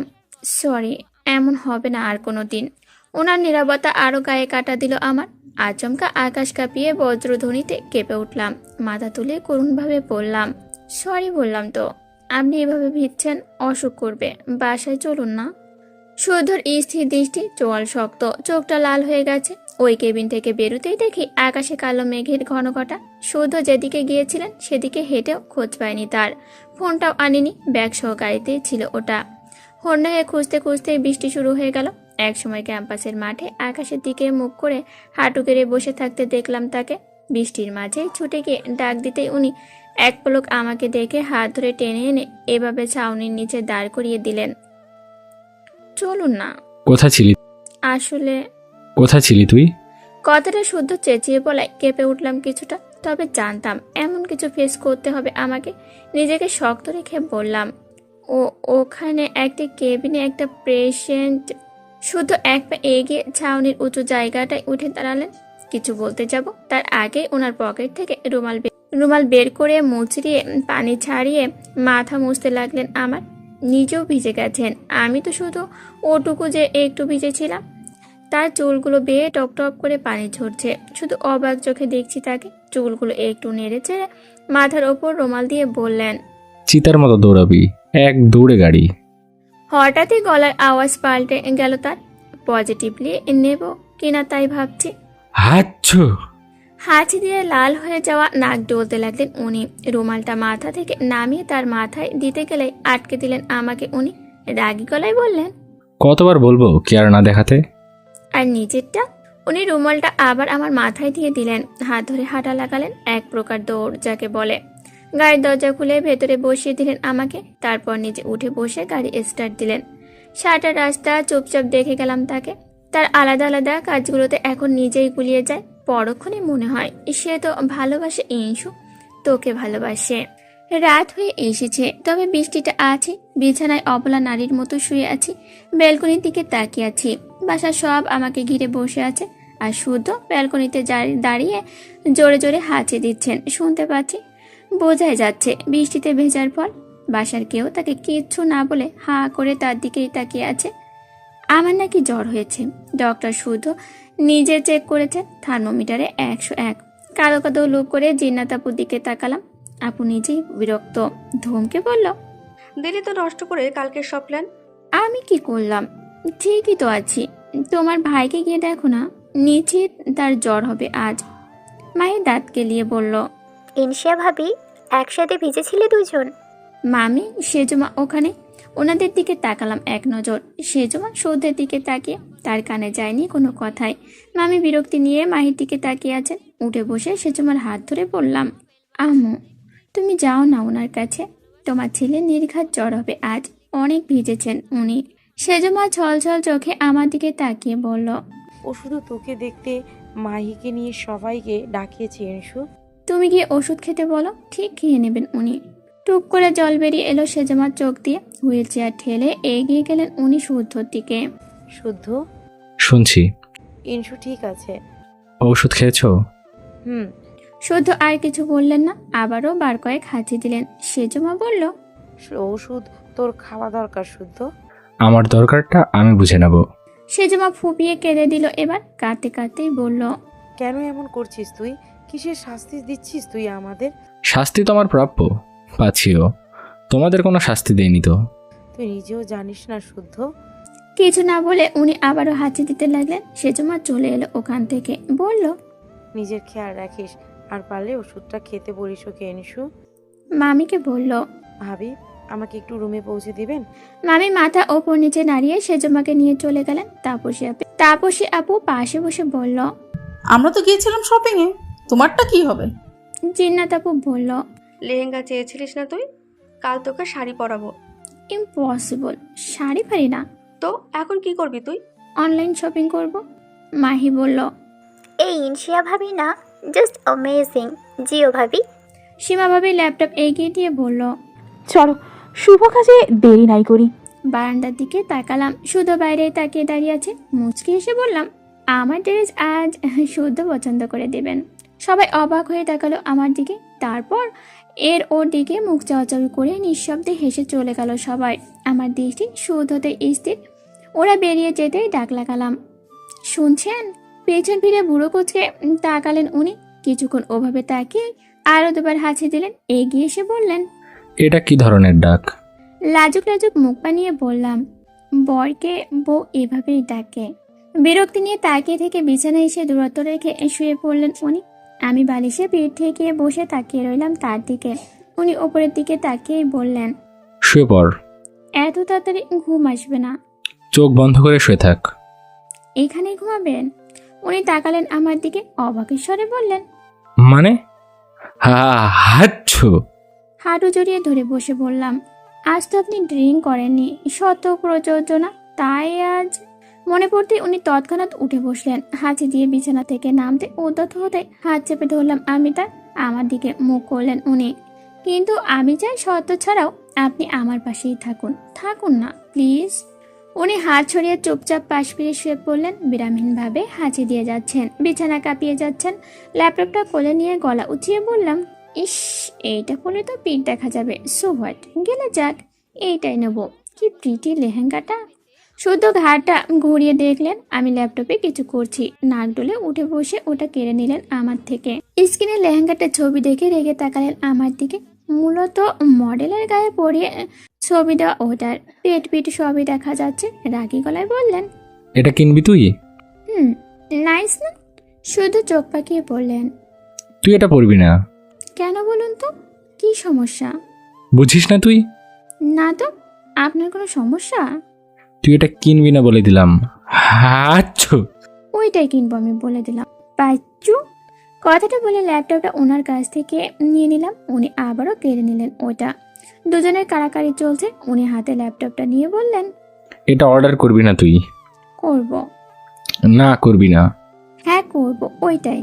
সরি, এমন হবে না আর কোনো দিন। ওনার নীরবতা আরও গায়ে কাটা দিল আমার। আচমকা আকাশ কাঁপিয়ে বজ্রধ্বনিতে কেঁপে উঠলাম। মাথা তুলে করুণভাবে বললাম, সরি বললাম তো। আপনি এভাবে ভিজছেন, অসুখ করবে, বাসায় চলুন না। সুধর স্থির দৃষ্টি, চোয়াল শক্ত, চোখটা লাল হয়ে গেছে। ওই কেবিন থেকে বেরোতেই দেখি আকাশে কালো মেঘের ঘনঘটা। সুধ যেদিকে গিয়েছিলেন সেদিকে হেঁটেও খোঁজ পায়নি তার। ফোনটাও আনিনি, ব্যাগ সহ গাড়িতেই ছিল ওটা। হন্যা হয়ে খুঁজতে খুঁজতেই বৃষ্টি শুরু হয়ে গেল। একসময় ক্যাম্পাসের মাঠে আকাশের দিকে মুখ করে হাঁটু গেড়ে বসে থাকতে দেখলাম তাকে। বৃষ্টির মাঝে ছুটে গিয়ে ডাক দিতেই উনি এক পলক আমাকে দেখে হাত ধরে টেনে এনে এভাবে ছাউনির নিচে দাঁড় করিয়ে দিলেন। চলুন না। কোথায় ছিলি? আসলে কোথায় ছিলি তুই? কথাটা শুদ্ধ চেঁচিয়ে বলায় কেঁপে উঠলাম কিছুটা। তবে জানতাম এমন কিছু ফেস করতে হবে আমাকে। নিজেকে শক্ত রেখে বললাম, ওখানে একটা কেবিনে একটা পেশেন্ট। শুধু এক পা এগিয়ে ছাউনির উঁচু জায়গাটায় উঠে দাঁড়ালেন। কিছু বলতে যাব তার আগে ওনার পকেট থেকে রুমাল বের করে মুচড়িয়ে পানি ছাড়িয়ে মাথা মুছতে লাগলেন আমার। নিজেও ভিজে গেছেন, আমি তো শুধু ওটুকু যে একটু ভিজেছিলাম। তার চুলগুলো বেয়ে টপ টপ করে পানি ঝরছে। শুধু অবাক চোখে দেখছি তাকে। চুলগুলো একটু নেড়ে চেড়ে মাথার ওপর রুমাল দিয়ে বললেন, চিতার মতো দৌড়াবি, এক দৌড়ে গাড়ি। হঠাৎই গলার আওয়াজ পাল্টে গেল তার। পজিটিভলি নেব কিনা তাই ভাবছি। হাচ্ছু। হাঁচি দিয়ে লাল হয়ে যাওয়া নাক ডলতে লাগলেন উনি। রুমালটা মাথা থেকে নামিয়ে তার মাথায় দিতে গেলে আটকে দিলেন আমাকে উনি। রাগী গলায় বললেন, কতবার বলবো কেয়ার না দেখাতে? আর নিজেরটা? উনি রুমালটা আবার আমার মাথায় দিয়ে দিলেন। হাত ধরে হাঁটা লাগালেন, এক প্রকার দৌড় যাকে বলে। গাড়ির দরজা খুলে ভেতরে বসিয়ে দিলেন আমাকে। তারপর নিজে উঠে বসে গাড়ি স্টার্ট দিলেন। সারাটা রাস্তা চুপচাপ দেখে গেলাম তাকে। তার আলাদা আলাদা কাজগুলোতে এখন নিজেই গুলিয়ে যায়। পরক্ষণে মনে হয় সে তো ভালোবাসে ইনসু, তোকে ভালোবাসে। রাত হয়ে এসেছে, তবে বৃষ্টিটা আছে। বিছানায় অবলা নারীর মতো শুয়ে আছি। ব্যালকনির দিকে তাকিয়ে আছি। বাসার সব আমাকে ঘিরে বসে আছে। আর শুদ্ধ ব্যালকনিতে দাঁড়িয়ে জোরে জোরে হাঁচি দিচ্ছেন, শুনতে পাচ্ছি। বোঝাই যাচ্ছে বৃষ্টিতে ভেজার ফল। বাসার কেউ তাকে কিচ্ছু না বলে হা করে তার দিকেই তাকিয়ে আছে। আমার নাকি জ্বর হয়েছে। ডক্টর শুদ্ধ নিজে চেক করেছে, থার্মোমিটারে 101। কালো কাদো লুক করে জিন্নাত আপুর দিকে তাকালাম। আপু নিজেই বিরক্ত, ধমকে বলল, দিলি তো নষ্ট করে কালকের সব প্ল্যান। আমি কি করলাম? ঠিকই তো আছি। তোমার ভাইকে গিয়ে দেখো না, নিশ্চিত তার জ্বর হবে আজ। মায়ের দাঁত কেলিয়ে বলল, ইনশিয়া ভাবি, একসাথে ভিজেছিলে দুজন? মামি সেজমা ওখানে। ওনাদের দিকে তাকালাম এক নজর। সেজমা সৌদের দিকে তাকিয়ে, তার কানে যায়নি কোনো কথাই। মামি বিরক্তি নিয়ে মাহির দিকে তাকিয়ে আছেন। উঠে বসে সেজমার হাত ধরে বললাম, আম্মু তুমি যাও না ওনার কাছে, তোমার ছেলে নির্ঘাত জ্বর হবে আজ, অনেক ভিজেছেন উনি। সেজমা ছলছল চোখে আমার দিকে তাকিয়ে বলল, ও শুধু তোকে দেখতে মাহিকে নিয়ে সবাইকে ডাকিয়েছে এনসু। তুমি গিয়ে ওষুধ খেতে বলো, ঠিক খেয়ে নেবেন উনি। টুক করে জল বেরিয়ে এলো সেজমার চোখ দিয়ে। হুইল চেয়ার ঠেলে এগিয়ে গেলেন উনি শুদ্ধর দিকে। শুদ্ধ, শুনছি। এনসু ঠিক আছে? ঔষধ খেয়েছো? হুম। শুদ্ধ আর কিছু বললেন না, আবারও বার কয়েক হাঁচি দিলেন। সেজমা বলল, ওষুধ তোর খাওয়া দরকার শুদ্ধ। আমার দরকারটা আমি বুঝে নেব। সেজমা ফুপিয়ে কেঁদে দিল এবার। কাঁদতে কাঁদতেই বলল, কেন এমন করছিস তুই? কিসের শাস্তি দিচ্ছিস তুই আমাদের? শাস্তি তো আমার প্রাপ্য, পাচ্ছিও। তোমাদের কোনো শাস্তি দেয়নি তো। তুই নিজেও জানিস না শুদ্ধ? কিছু না বলে উনি আবারও হাঁচি দিতে লাগলেন। সেজমা চলে এলো ওখান থেকে, বলল, নিজের খেয়াল রাখিস, আর পারলে ওষুধটা খেতে বলিস ওকে। এনিসু মামিকে বলল। ভাবি, আমাকে একটু রুমে পৌঁছে দিবেন? মামি মাথা ওপর নিচে নাড়িয়ে সেজমাকে নিয়ে চলে গেলেন। তাপসী আপু পাশে বসে বলল। আমরা তো গিয়েছিলাম শপিং এ, তোমারটা কি হবে? জিন্নাত আপু বলল, লেহেঙ্গা চেয়েছিলিস না তুই? কাল তোকে শাড়ি পরাবো। ইম্পসিবল, শাড়ি পারি না। তো এখন কি করবি তুই? অনলাইন শপিং করব। মাহি বলল। এই ইনশিয়া ভাবি না, জাস্ট অ্যামেজিং। জিও ভাবি। সীমা ভাবি ল্যাপটপ এগিয়ে দিয়ে বলল, চলো শুভ কাজে দেরি নাই করি। বারান্দার দিকে তাকালাম। শুধু বাইরে তাকিয়ে দাঁড়িয়ে আছে। মুচকি এসে বললাম, আমার ড্রেস আজ শুদ্ধ পছন্দ করে দেবেন। সবাই অবাক হয়ে তাকালো আমার দিকে। তারপর ওর দিকে মুখ চাওয়াচাওয়ি করে নিঃশব্দে হেসে চলে গেল সবাই। আমার দৃষ্টি শুদ্ধতে স্থির। ওরা বেরিয়ে যেতেই ডাক লাগালাম, শুনছেন? পেছন ফিরে বুড়ো কোচকে তাকালেন উনি। কিছুক্ষণ ওভাবে তাকিয়ে আরো দুবার হাঁচি দিলেন। এগিয়ে এসে বললেন, এটা কি ধরনের ডাক? লাজুক লাজুক মুখ বানিয়ে বললাম, বরকে বউ এভাবেই ডাকে। বিরক্তি নিয়ে তাকিয়ে থেকে বিছানায় এসে দূরত্ব রেখে শুয়ে পড়লেন উনি। আমি বালিশে পিঠ থেকে বসে তাকিয়ে রইলাম তার দিকে। উনি ওপরের দিকে তাকিয়েই বললেন, শুয়ে পড়। এত তাড়াতাড়ি ঘুম আসবে না। চোখ বন্ধ করে শুয়ে থাক। এখানে ঘুমাবেন? উনি তাকালেন আমার দিকে, অবাকের স্বরে বললেন, মানে? হাচ্ছু। হাঁটু জড়িয়ে ধরে বসে বললাম, আজ তো আপনি ড্রিঙ্ক করেননি, শত প্রযোজনা, তাই আজ। মনে পড়তে উনি তৎক্ষণাৎ উঠে বসলেন। হাঁচি দিয়ে বিছানা থেকে নামতে উদ্যত হতে হাত চেপে ধরলাম আমি তার। আমার দিকে মুখ করলেন উনি, কিন্তু আমি চাই শর্ত ছাড়াও আপনি আমার পাশেই থাকুন। থাকুন না প্লিজ। উনি হাত ছড়িয়ে চুপচাপ পাশ ফিরে শুয়ে পড়লেন। বিরামহীনভাবে হাঁচি দিয়ে যাচ্ছেন, বিছানা কাঁপিয়ে যাচ্ছেন। ল্যাপটপটা কোলে নিয়ে গলা উঠিয়ে বললাম, ইস, এইটা পরে তো পিঠ দেখা যাবে। সো হোয়াট, গেলে যাক, এইটাই নেব। কি প্রিটি লেহেঙ্গাটা। শুদ্ধ ঘাড়টা ঘুরিয়ে দেখলেন আমি ল্যাপটপে কিছু করছি। নাক ডলে উঠে বসে ওটা কেড়ে নিলেন আমার থেকে। স্ক্রিনে লেহেঙ্গাটার ছবি দেখে রেগে তাকালেন আমার দিকে। মূলত মডেলের গায়ে পরিয়ে ছবি দেওয়া ওটার পেট পিট সবই দেখা যাচ্ছে। রাগী গলায় বললেন, এটা কিনবি তুই? নাইস না? শুধু চোখ পাকিয়ে বললেন, তুই এটা পরবি না। কেন বলুন তো, কি সমস্যা? বুঝিস না তুই? না তো, আপনার কোনো সমস্যা? তুই এটা কিনবি না বলে দিলাম। হাচ্ছু। ওইটাই কিনবো আমি বলে দিলাম। বাচ্চু। কথাটা বলে ল্যাপটপটা ওনার কাছ থেকে নিয়ে নিলাম। উনি আবারও কেড়ে নিলেন ওটা। দুজনের কাড়াকাড়ি চলছে। উনি হাতে ল্যাপটপটা নিয়ে বললেন, এটা অর্ডার করবি না তুই? করব। না করবি না? হ্যাঁ করব, ওইটাই।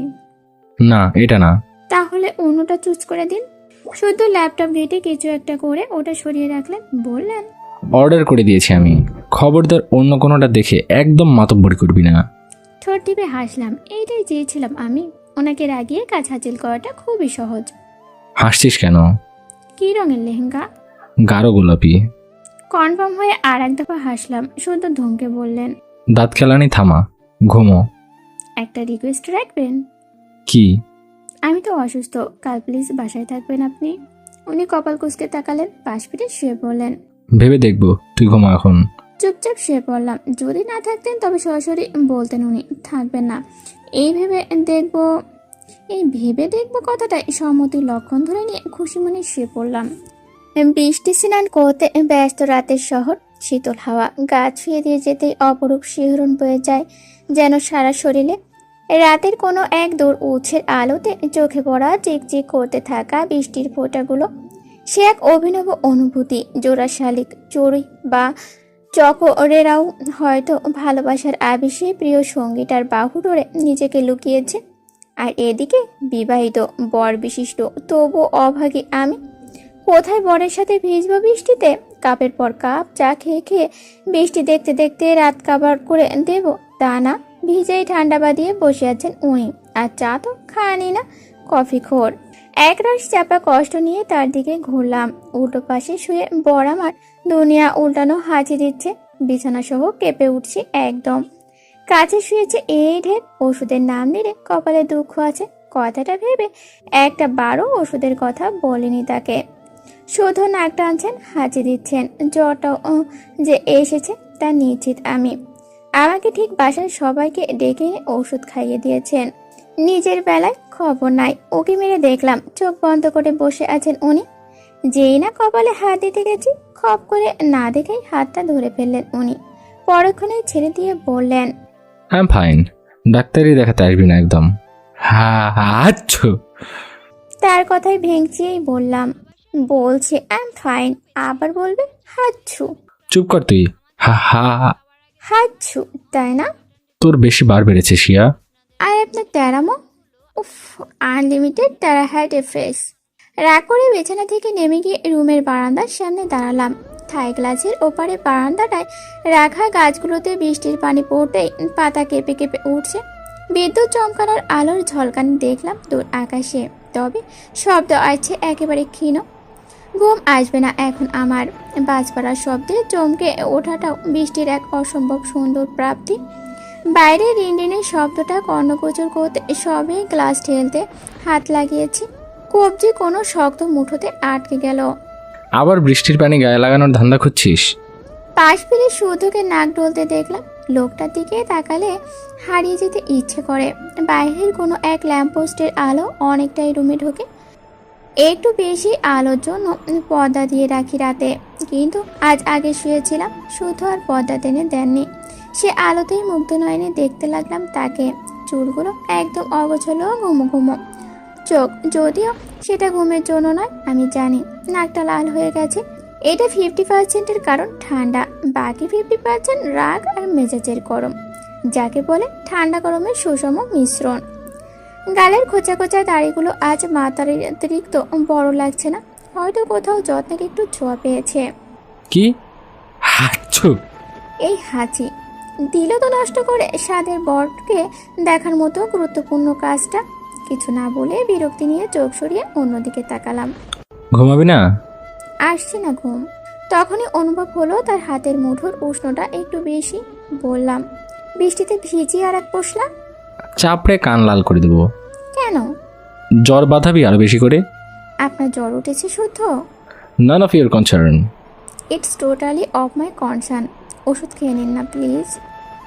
না, এটা না। তাহলে অন্যটা চুজ করে দিন। শুধু ল্যাপটপ ঘেটে কিছু একটা করে ওটা সরিয়ে রাখলেন। বললেন, অর্ডার করে দিয়েছি আমি। খবরদার অন্য কোনোটা দেখে একদম মাতব্বরি করবি না। ঠোঁট টিপে হাসলাম। এইটাই চেয়েছিলাম আমি। ওনাকে রাগিয়ে কাজ হাসিল করাটা খুবই সহজ। হাসছিস কেন? কি রঙের লেহেঙ্গা? গাঢ় গোলাপি। কনফার্ম হয়ে আর এক দফা হাসলাম। শুধু ধমকে বললেন, দাঁত খেলানি থামা, ঘুমো। একটা রিকোয়েস্ট রাখবেন? কি? আমি তো অসুস্থ, কাল প্লিজ বাসায় থাকবেন আপনি। উনি কপাল কুঁচকে তাকালেন, পাশ ফিরে শুয়ে পড়লেন। ভেবে দেখবো, তুই ঘুমা এখন। চুপচাপ শুয়ে পড়লাম। যদি না থাকতেন তবে সরাসরি বলতেন উনি থাকবেন না। এই ভেবে দেখবো কথাটাই সম্মতির লক্ষণ ধরে নিয়ে খুশি মনে শুয়ে পড়লাম। বৃষ্টি স্নান করতে ব্যস্ত রাতের শহর। শীতল হাওয়া গা ছুঁয়ে দিয়ে যেতেই অপরূপ শিহরণ বয়ে যায় যেন সারা শরীরে। রাতের কোনো এক দূর উৎসের আলোতে চোখে পড়া চিকচিক করতে থাকা বৃষ্টির ফোঁটাগুলো সে এক অভিনব অনুভূতি। জোড়া শালিক চড়ুই বা চকরেরাও হয়তো ভালোবাসার আবেশে প্রিয় সঙ্গীটার বাহু ধরে নিজেকে লুকিয়েছে। আর এদিকে বিবাহিত বর বিশিষ্ট তবু অভাগী আমি কোথায় বরের সাথে ভিজবো বৃষ্টিতে। কাপের পর কাপ চা খেয়ে খেয়ে বৃষ্টি দেখতে দেখতে রাত কাবার করে দেব তা না, ভিজেই ঠান্ডা বাঁধিয়ে বসে আছেন উনি। আর চা তো খানি না, কফি খোর। একরাশ চাপা কষ্ট নিয়ে তার দিকে ঘুরলাম। উল্টো পাশে শুয়ে বর আমার দুনিয়া উল্টানো হাঁচি দিচ্ছে। বিছানা সহ কেঁপে উঠছি একদম। কাছে শুয়েছে এই ঢের। ওষুধের নাম নিলে কপালে দুঃখ আছে কথাটা ভেবে একটা 12 ওষুধের কথা বলিনি তাকে। শুধু নাক টানছেন, হাঁচি দিচ্ছেন। জ্বরটাও যে এসেছে তা নিশ্চিত আমি। আমাকে ঠিক বাসার সবাইকে ডেকে এনে ওষুধ খাইয়ে দিয়েছেন। নিজের বেলায় খবর নাই। ওকে মেরে দেখলাম চোখ বন্ধ করে বসে আছেন উনি। যেই না কপালে হাত দিতে গেছি, খপ করে না দেখেই হাতটা ধরে ফেললেন উনি। পরক্ষণে ছেড়ে দিয়ে বললেন, আই এম ফাইন, ডাক্তারি দেখাতে আসবি না একদম। আচ্ছা। তার কথায় ভেঙচিয়েই বললাম, বলছে আই এম ফাইন, আবার বলবে হাচ্ছু। চুপ কর তুই। হাচ্ছু, তাই না? তোর বেশি বার বেড়েছে শিয়া। আর আপনার তেরামো, উফ, আনলিমিটেড তেরা হ্যাড এ ফেস। রাগ করে বিছানা থেকে নেমে গিয়ে রুমের বারান্দার সামনে দাঁড়ালাম। থাই গ্লাসের ওপারে বারান্দাটায় রাখা গাছগুলোতে বৃষ্টির পানি পড়তেই পাতা কেঁপে কেঁপে উঠছে। বিদ্যুৎ চমকানোর আলোর ঝলকানি দেখলাম দূর আকাশে, তবে শব্দ আসছে একেবারে ক্ষীণ। ঘুম আসবে না এখন আমার। বাজপাড়ার শব্দে চমকে ওঠাটাও বৃষ্টির এক অসম্ভব সুন্দর প্রাপ্তি। বাইরে রিনরিনের শব্দটা কর্ণগোচর করতে সবে গ্লাস ঠেলতে হাত লাগিয়েছি, কবজি কোনো শক্ত মুঠোতে আটকে গেল। আবার বৃষ্টির পানি গায়ে লাগানোর ধান্দা খুঁজছিস? পাশ ফিরে শুধুকে নাক ডলতে দেখলাম। লোকটার দিকে তাকালে হারিয়ে যেতে ইচ্ছে করে। বাইরের কোনো এক ল্যাম্পপোস্টের আলো অনেকটাই রুমে ঢোকে। একটু বেশি আলোর জন্য পর্দা দিয়ে রাখি রাতে, কিন্তু আজ আগে শুয়েছিলাম, শুধু আর পর্দা টেনে দেননি। সে আলোতেই মুগ্ধ নয়নে দেখতে লাগলাম তাকে। চুলগুলো একদম অগোছলো, ঘুমো ঘুমো চোখ, যদিও সেটা ঘুমের জন্য নয় আমি জানি। নাকটা লাল হয়ে গেছে। এটা 50%-এর কারণ ঠান্ডা, বাকি 50% রাগ আর মেজাজের গরম, যাকে বলে ঠান্ডা গরমের সুষম মিশ্রণ। গালের খোঁচা খোঁচা দাড়িগুলো আজ মাথার অতিরিক্ত বড় লাগছে না, হয়তো কোথাও যত্নের একটু ছোঁয়া পেয়েছে। কি হাঁচু? এই হাঁচি দিল তো নষ্ট করে স্বাদের বরকে দেখার মতো গুরুত্বপূর্ণ কাজটা। কিছু না বলে বিরক্তি নিয়ে চোখ সরিয়ে অন্যদিকে তাকালাম। ঘুমাবি না? আসছে না ঘুম। তখনই অনুভব হলো তার হাতের মুঠোর উষ্ণটা একটু বেশি। বললাম, বৃষ্টিতে ভিজি আর এক পশলা। চাপড়ে কান লাল করে দেবো। কেন? জ্বর বাঁধাবি আরো বেশি করে? আপনার জ্বর উঠেছে শুদ্ধ? None of your concern. It's totally of my concern. ওষুধ খেয়ে নিন না প্লিজ।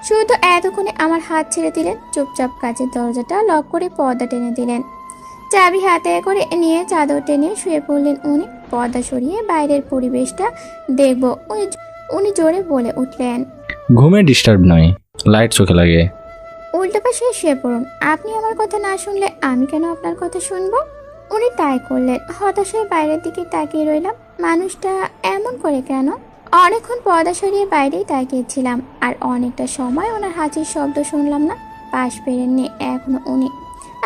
শুধু এতক্ষণে আমার হাত ছেড়ে দিলেন। চুপচাপ কাচের দরজাটা লক করে পর্দা টেনে দিলেন। চাবি হাতে করে নিয়ে চাদর টেনে শুয়ে পড়লেন উনি। পর্দা সরিয়ে বাইরের পরিবেশটা দেখব উনি জোরে বলে উঠলেন, ঘুমে ডিস্টার্ব নয়, লাইট চোখে লাগে। উল্টো পাশে শুয়ে পড়ুন। আপনি আমার কথা না শুনলে আমি কেন আপনার কথা শুনবো? উনি তাই করলেন। হতাশ হয়ে বাইরের দিকে তাকিয়ে রইলাম। মানুষটা এমন করে কেন? অনেকক্ষণ পর্দা সরিয়ে বাইরেই তাকিয়েছিলাম, আর অনেকটা সময় ওনার হাঁচির শব্দ শুনলাম না। পাশ ফেরেননি এখনো উনি।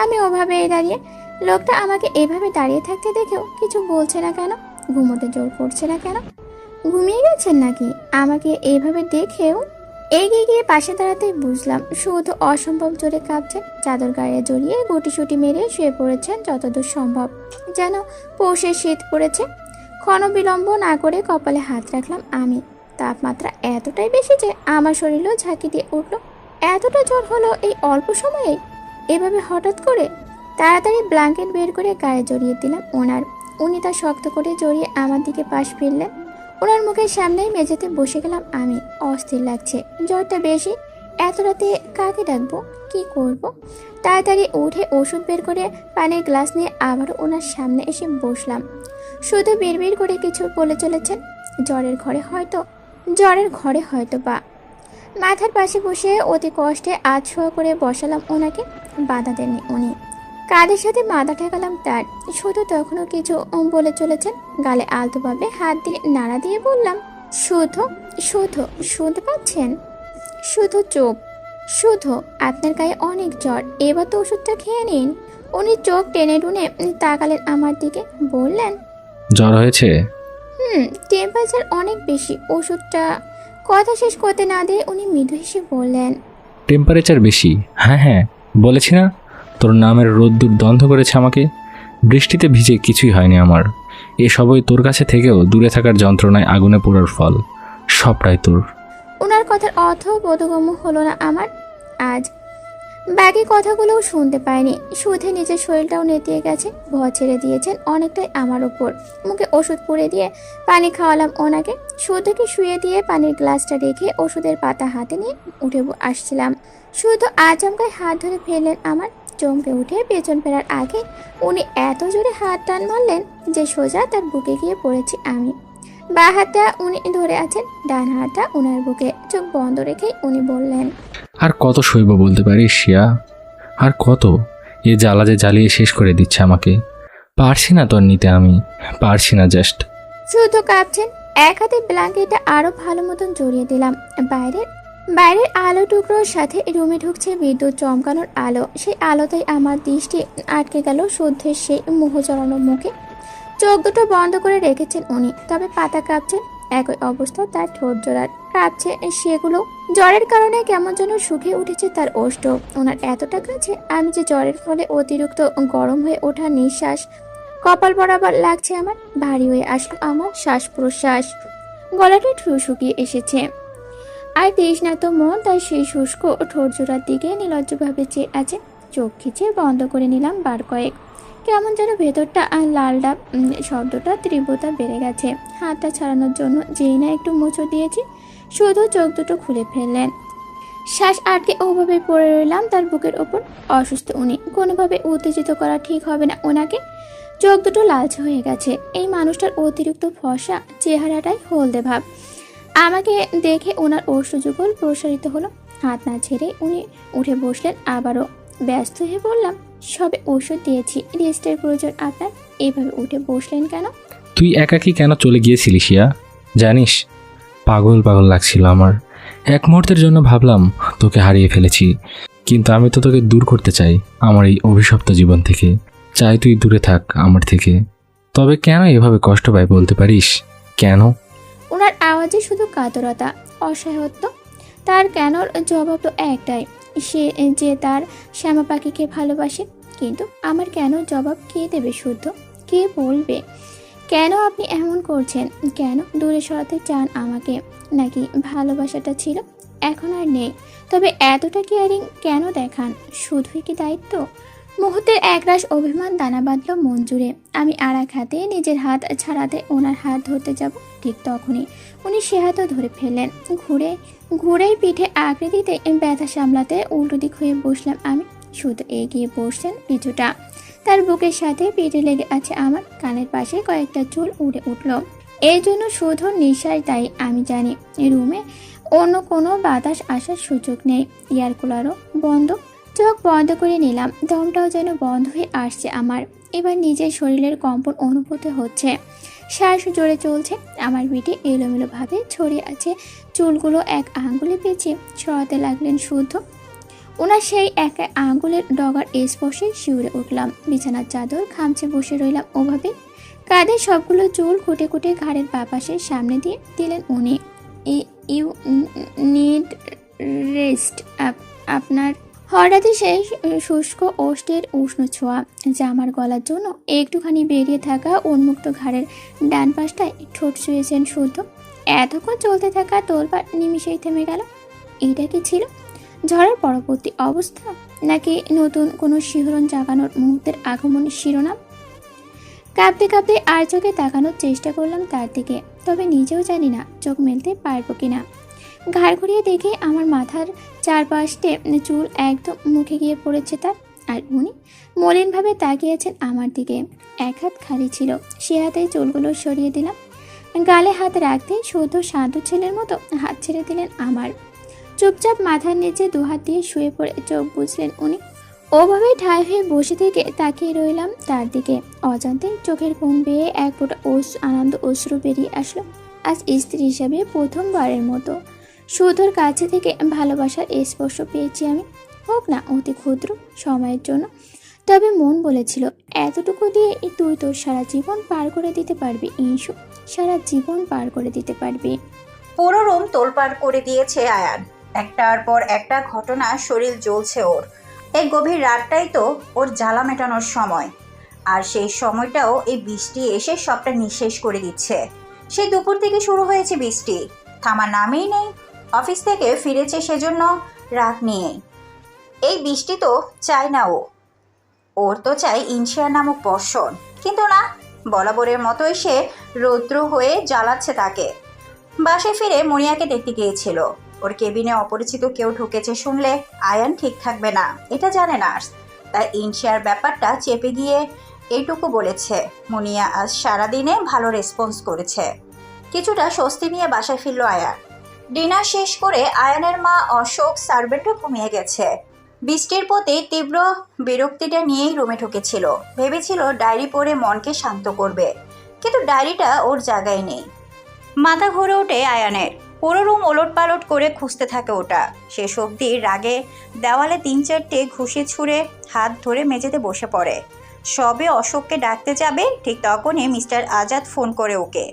আমি ওভাবেই দাঁড়িয়ে। লোকটা আমাকে এভাবে দাঁড়িয়ে থাকতে দেখেও কিছু বলছে না কেন? ঘুমোতে জোর করছে না কেন? ঘুমিয়ে গেছেন নাকি? আমাকে এইভাবে দেখেও। এগিয়ে গিয়ে পাশে দাঁড়াতেই বুঝলাম শুধু অসম্ভব জোরে কাঁপছেন। চাদর গায়ে জড়িয়ে গুটিসুটি মেরে শুয়ে পড়েছেন যতদূর সম্ভব, যেন পৌষের শীত পড়েছে। ক্ষণ বিলম্ব না করে কপালে হাত রাখলাম আমি। তাপমাত্রা এতটাই বেশি যে আমার শরীরও ঝাঁকি দিয়ে উঠল। এতটা জ্বর হলো এই অল্প সময়েই, এভাবে হঠাৎ করে? তাড়াতাড়ি ব্ল্যাঙ্কেট বের করে গায়ে জড়িয়ে দিলাম ওনার। উনি তা শক্ত করে জড়িয়ে আমার দিকে পাশ ফিরলেন। ওনার মুখের সামনেই মেঝেতে বসে গেলাম আমি। অস্থির লাগছে, জ্বরটা বেশি। এত রাতে কাকে ডাকবো, কি করব? তাড়াতাড়ি উঠে ওষুধ বের করে পানির গ্লাস নিয়ে আবারও ওনার সামনে এসে বসলাম। শুধু বিড়বিড় করে কিছু বলে চলেছেন। জ্বরের ঘরে হয়তো বা। মাথার পাশে বসে অতি কষ্টে আধশোয়া করে বসালাম ওনাকে। বাধা দেননি উনি। কাঁধের সাথে মাথা ঠেকালাম তার। শুধু তখনও কিছু বলে চলেছেন। গালে আলতোভাবে হাত দিয়ে নাড়া দিয়ে বললাম, শুধু শুনতে পাচ্ছেন? শুধু চুপ। শুধু আপনার গায়ে অনেক জ্বর, এবার তো ওষুধটা খেয়ে নিন। উনি চোখ টেনে টুনে তাকালেন আমার দিকে, বললেন, জ্বর হয়েছে? টেম্পারেচার অনেক বেশি। ওষুধটা। কথা শেষ করতে না দিয়ে উনি মৃদু হেসে বললেন, টেম্পারেচার বেশি? হ্যাঁ বলেছি না, তোর নামের রোদ্দুর দন্ধ করেছে আমাকে। বৃষ্টিতে ভিজে কিছুই হয়নি আমার। এসবই তোর কাছে থেকেও দূরে থাকার যন্ত্রণায় আগুনে পোড়ার ফল। সবটাই তোর। ওনার কথার অর্থ বোধগম্য হলো না আমার আজ। বাকি কথাগুলোও শুনতে পায়নি। শুধু নিজের শরীরটাও নেতিয়ে গেছে, ভয় ছেড়ে দিয়েছেন অনেকটাই আমার উপর। মুখে ওষুধ পুড়ে দিয়ে পানি খাওয়ালাম ওনাকে। শুধুকে শুয়ে দিয়ে পানির গ্লাসটা রেখে ওষুধের পাতা হাতে নিয়ে উঠে আসছিলাম। শুধু আচমকায় হাত ধরে ফেললেন আমার। চমকে উঠে পেছন ফেরার আগে উনি এত জোরে হাত টান মারলেন যে সোজা তার বুকে গিয়ে পড়েছি আমি। বা হাতটা উনি ধরে আছেন, ডান হাতটা উনার বুকে। চোখ বন্ধ রেখেই উনি বললেন, আর কত সইব বলতে পারিস শিয়া? আর কত? এ জ্বালা যে জ্বালিয়ে শেষ করে দিচ্ছে আমাকে। পারছি না তোর নিতে, আমি পারছি না জাস্ট। শুধু কাঁপছেন। এক হাতে ব্ল্যাঙ্কেটটা আরো ভালো মতন জড়িয়ে দিলাম। বাইরের আলো টুকরোর সাথে রুমে ঢুকছে বিদ্যুৎ চমকানোর আলো। সেই আলোতেই আমার দৃষ্টি আটকে গেল শুদ্ধের সেই মুখ জড়ানো মুখে। চোখ দুটো বন্ধ করে রেখেছেন উনি, তবে পাতা কাঁপছেন। একই অবস্থা তার ঠোঁট জোড়ার কাঁপছে সেগুলো। জ্বরের কারণে কেমন যেন শুকিয়ে উঠেছে তার ওষ্ঠ। ওনার এতটা কাছে আমি যে জ্বরের ফলে অতিরিক্ত গরম হয়ে ওঠা নিঃশ্বাস কপাল বরাবর লাগছে আমার। ভারী হয়ে আসলো আমার শ্বাস প্রশ্বাস। গলাটা একটু শুকিয়ে এসেছে। আর তৃষ্ণাত মন তার সেই শুষ্ক ঠোঁট জোড়ার দিকে নির্লজ্জভাবে চেয়ে আছে। চোখ খিচে বন্ধ করে নিলাম বার কয়েক। কেমন যেন ভেতরটা লাল ডাব শব্দটা তীব্রতা বেড়ে গেছে। হাতটা ছাড়ানোর জন্য যেই না একটু মোচড় দিয়েছি, শুধু চোখ দুটো খুলে ফেললেন। শ্বাস আটকে ওভাবে পড়ে রইলাম তার বুকের ওপর। অসুস্থ উনি, কোনোভাবে উত্তেজিত করা ঠিক হবে না ওনাকে। চোখ দুটো লালচে হয়ে গেছে। এই মানুষটার অতিরিক্ত ফর্সা চেহারাটাই হলদে ভাব। আমাকে দেখে ওনার অশ্রুযুগল প্রসারিত হলো। হাত না ছেড়ে উনি উঠে বসলেন আবারও। ব্যস্ত হয়ে বললাম, সবে ওষুধ দিয়েছি, রেস্টের প্রয়োজন আপনার। এইভাবে উঠে বসলেন কেন? তুই একাকি কেন চলে গিয়েছিলিস শিয়া? জানিস, পাগল পাগল লাগছিল আমার। এক মুহূর্তের জন্য ভাবলাম তোকে হারিয়ে ফেলেছি, কিন্তু আমি তো তোকে দূর করতে চাই আমার এই অভিশপ্ত জীবন থেকে। চাই তুই দূরে থাক আমার থেকে। তবে কেন এভাবে কষ্ট পাই বলতে পারিস? কেন? ওনার আওয়াজে শুধু কাতরতা, অসহায়ত্ব। তার কেনর জবাব তো একটাই, সে যে তার শ্যামা পাখিকে ভালোবাসে। কিন্তু আমার কেন জবাব কে দেবে শুদ্ধ? কে বলবে? কেন আপনি এমন করছেন? কেন দূরে সরাতে চান আমাকে? নাকি ভালোবাসাটা ছিল, এখন আর নেই? তবে এতটা কেয়ারিং কেন দেখান? শুধুই কি দায়িত্ব? মুহূর্তের একরাশ অভিমান দানা বাঁধল মন জুড়ে। আমি আর এক হাতে নিজের হাত ছাড়াতে ওনার হাত ধরতে যাব, ঠিক তখনই উনি সে হাতও ধরে ফেললেন। ঘুরেই পিঠে আঁকড়ে দিতে ব্যথা সামলাতে উল্টো দিক হয়ে বসলাম আমি। শুধু এগিয়ে বসছেন কিছুটা। তার বুকের সাথে পিঠে লেগে আছে আমার। কানের পাশে কয়েকটা চুল উড়ে উঠল। এই জন্য শুধু নিঃশ্বাস দায়ী আমি জানি। রুমে অন্য কোনো বাতাস আসার সুযোগ নেই। এয়ার কুলারও বন্ধ। চোখ বন্ধ করে নিলাম। দমটাও যেন বন্ধ হয়ে আসছে আমার। এবার নিজের শরীরের কম্পন অনুভূতি হচ্ছে। শ্বাস জোরে চলছে। আমার পিঠে এলোমেলোভাবে ছড়িয়ে আছে চুলগুলো। এক আঙ্গুলে পেঁচিয়ে ছড়াতে লাগলেন শুদ্ধ। ওনার সেই এক আঙ্গুলের ডগার স্পর্শে শিউরে উঠলাম। বিছানার চাদর খামচে বসে রইলাম ওভাবে। কাঁধে সবগুলো চুল কুটে কুটে ঘাড়ের বাপাশের সামনে দিয়ে দিলেন উনি। You need rest. আপনার হঠাৎই সেই শুষ্ক ওষ্ঠের উষ্ণ ছোঁয়া যা আমার গলার জন্য একটুখানি বেরিয়ে থাকা উন্মুক্ত ঘাড়ের ডান পাশটায় ঠোঁট ছুঁয়েছেন শুদ্ধ। এতক্ষণ চলতে থাকা তোলপাড় নিমিষেই থেমে গেল। এটা কি ছিল? ঝড়ের পরবর্তী অবস্থা, নাকি নতুন কোনো শিহরণ জাগানোর মুহূর্তের আগমনের শিরোনাম? কাঁপতে কাঁপতে আর চোখে তাকানোর চেষ্টা করলাম তার দিকে, তবে নিজেও জানি না চোখ মেলতে পারবো কিনা। ঘাড় ঘুরিয়ে দেখে আমার মাথার চারপাশে চুল একদম মুখে গিয়ে পড়েছে তার। আর উনি মলিনভাবে তাকিয়েছেন আমার দিকে। এক হাত খালি ছিল, সে হাতে চুলগুলো সরিয়ে দিলাম। গালে হাত রাখতেই শুদ্ধ শান্ত ছেলের মতো হাত ছেড়ে দিলেন আমার। চুপচাপ মাথার নিচে দুহাত দিয়ে শুয়ে পড়ে চোখ বুঝলেন উনি। ওভাবেই ঠায় হয়ে বসে থেকে তাকিয়ে রইলাম তার দিকে। অজান্তেই চোখের কোণ বেয়ে এক ফোঁটা আনন্দ অশ্রু বেরিয়ে আসলো। আজ স্ত্রী হিসাবে প্রথমবারের মতো শুদ্ধর কাছে থেকে ভালোবাসার স্পর্শ পেয়েছি আমি। হোক না অতি ক্ষুদ্র সময়ের জন্য, তবে মন বলেছিল এতটুকু দিয়ে তুই তোর সারা জীবন পার করে দিতে পারবি ইনসু, সারা জীবন পার করে দিতে পারবি। পুরো রুম তোলপাড় করে দিয়েছে আয়ান। একটার পর একটা ঘটনা, শরীর জ্বলছে ওর। এই গভীর রাতটাই তো ওর জ্বালা মেটানোর সময়, আর সেই সময়টাও এই বৃষ্টি এসে সবটা নিঃশেষ করে দিচ্ছে। সেই দুপুর থেকে শুরু হয়েছে বৃষ্টি, থামার নামেই নেই। অফিস থেকে ফিরেছে সেজন্য রাগ নিয়েই। এই বৃষ্টি তো চায় না ওর তো চাই ইনশিয়া নামক বর্ষণ, কিন্তু না, বরাবরের মতোই সে রৌদ্র হয়ে জ্বালাচ্ছে তাকে। বাসায় ফিরে মনিয়াকে দেখতে গিয়েছিল। ওর কেবিনে অপরিচিত কেউ ঢুকেছে শুনলে আয়ান ঠিক থাকবে না, এটা জানে নার্স। তাই ইনশিয়ার ব্যাপারটা চেপে গিয়ে এইটুকু বলেছে। মনিয়া আজ সারাদিনে ভালো রেসপন্স করেছে। কিছুটা স্বস্তি নিয়ে বাসায় ফিরল আয়ান। ডিনার শেষ করে আয়ানের মা অশোক সার্ভেন্টও ঘুমিয়ে গেছে। বৃষ্টির প্রতি তীব্র বিরক্তিটা নিয়েই রুমে ঢুকেছিল। ভেবেছিল ডায়েরি পড়ে মনকে শান্ত করবে, কিন্তু ডায়েরিটা ওর জায়গায় নেই। মাথা ঘুরে ওঠে আয়ানের। পুরো রুম ওলটপালট করে খুঁজতে থাকে ওটা। শেষ অবধি রাগে দেওয়ালে 3-4টে ঘুষি ছুঁড়ে হাত ধরে মেঝেতে বসে পড়ে। সবে অশোককে ডাকতে যাবে, ঠিক তখনই মিস্টার আজাদ ফোন করে ওকে।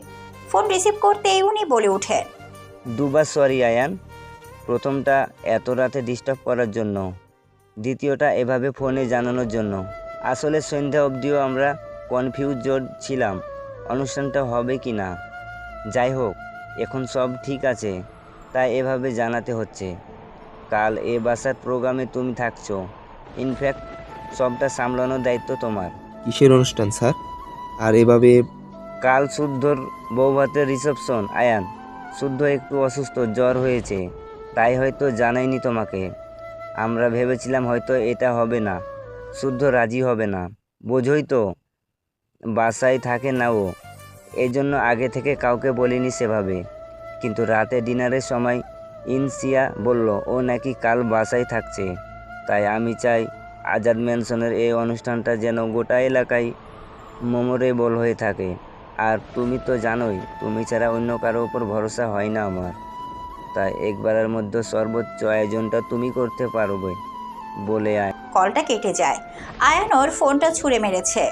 ফোন রিসিভ করতেই উনি বলে ওঠেন, দুবার সরি আয়ান। প্রথমটা এত রাতে ডিস্টার্ব করার জন্য, দ্বিতীয়টা এভাবে ফোনে জানানোর জন্য। আসলে সন্ধ্যা অবধিও আমরা কনফিউজড ছিলাম অনুষ্ঠানটা হবে কি না। যাই হোক, এখন সব ঠিক আছে, তাই এভাবে জানাতে হচ্ছে। কাল এ বাসার প্রোগ্রামে তুমি থাকছো। ইনফ্যাক্ট সবটা সামলানোর দায়িত্ব তোমার। কিসের অনুষ্ঠান স্যার? আর এভাবে? কাল শুদ্ধর বৌভাতের রিসেপশন আয়ান। শুদ্ধ একটু অসুস্থ, জ্বর হয়েছে, তাই হয়তো জানাইনি তোমাকে। আমরা ভেবেছিলাম হয়তো এটা হবে না, শুদ্ধ রাজি হবে না। বোঝোই তো, বাসায় থাকে না ও, এই জন্য আগে থেকে কাউকে বলিনি সেভাবে। কিন্তু রাতে ডিনারের সময় ইনসিয়া বলল ও নাকি কাল বাসায় থাকছে। তাই আমি চাই আজাদ ম্যানশনের এই অনুষ্ঠানটা যেন গোটা এলাকায় মেমোরেবল হয়ে থাকে। আর তুমি তো জানোই, তুমি ছাড়া অন্য কারো উপর ভরসা হয় না আমার। তাই একবারের মধ্যে সর্বোচ্চ আয়োজনটা তুমি করতে পারবে বলে কলটা কেটে যায়। আয়ান ওর ফোনটা ছুঁড়ে মেরেছে,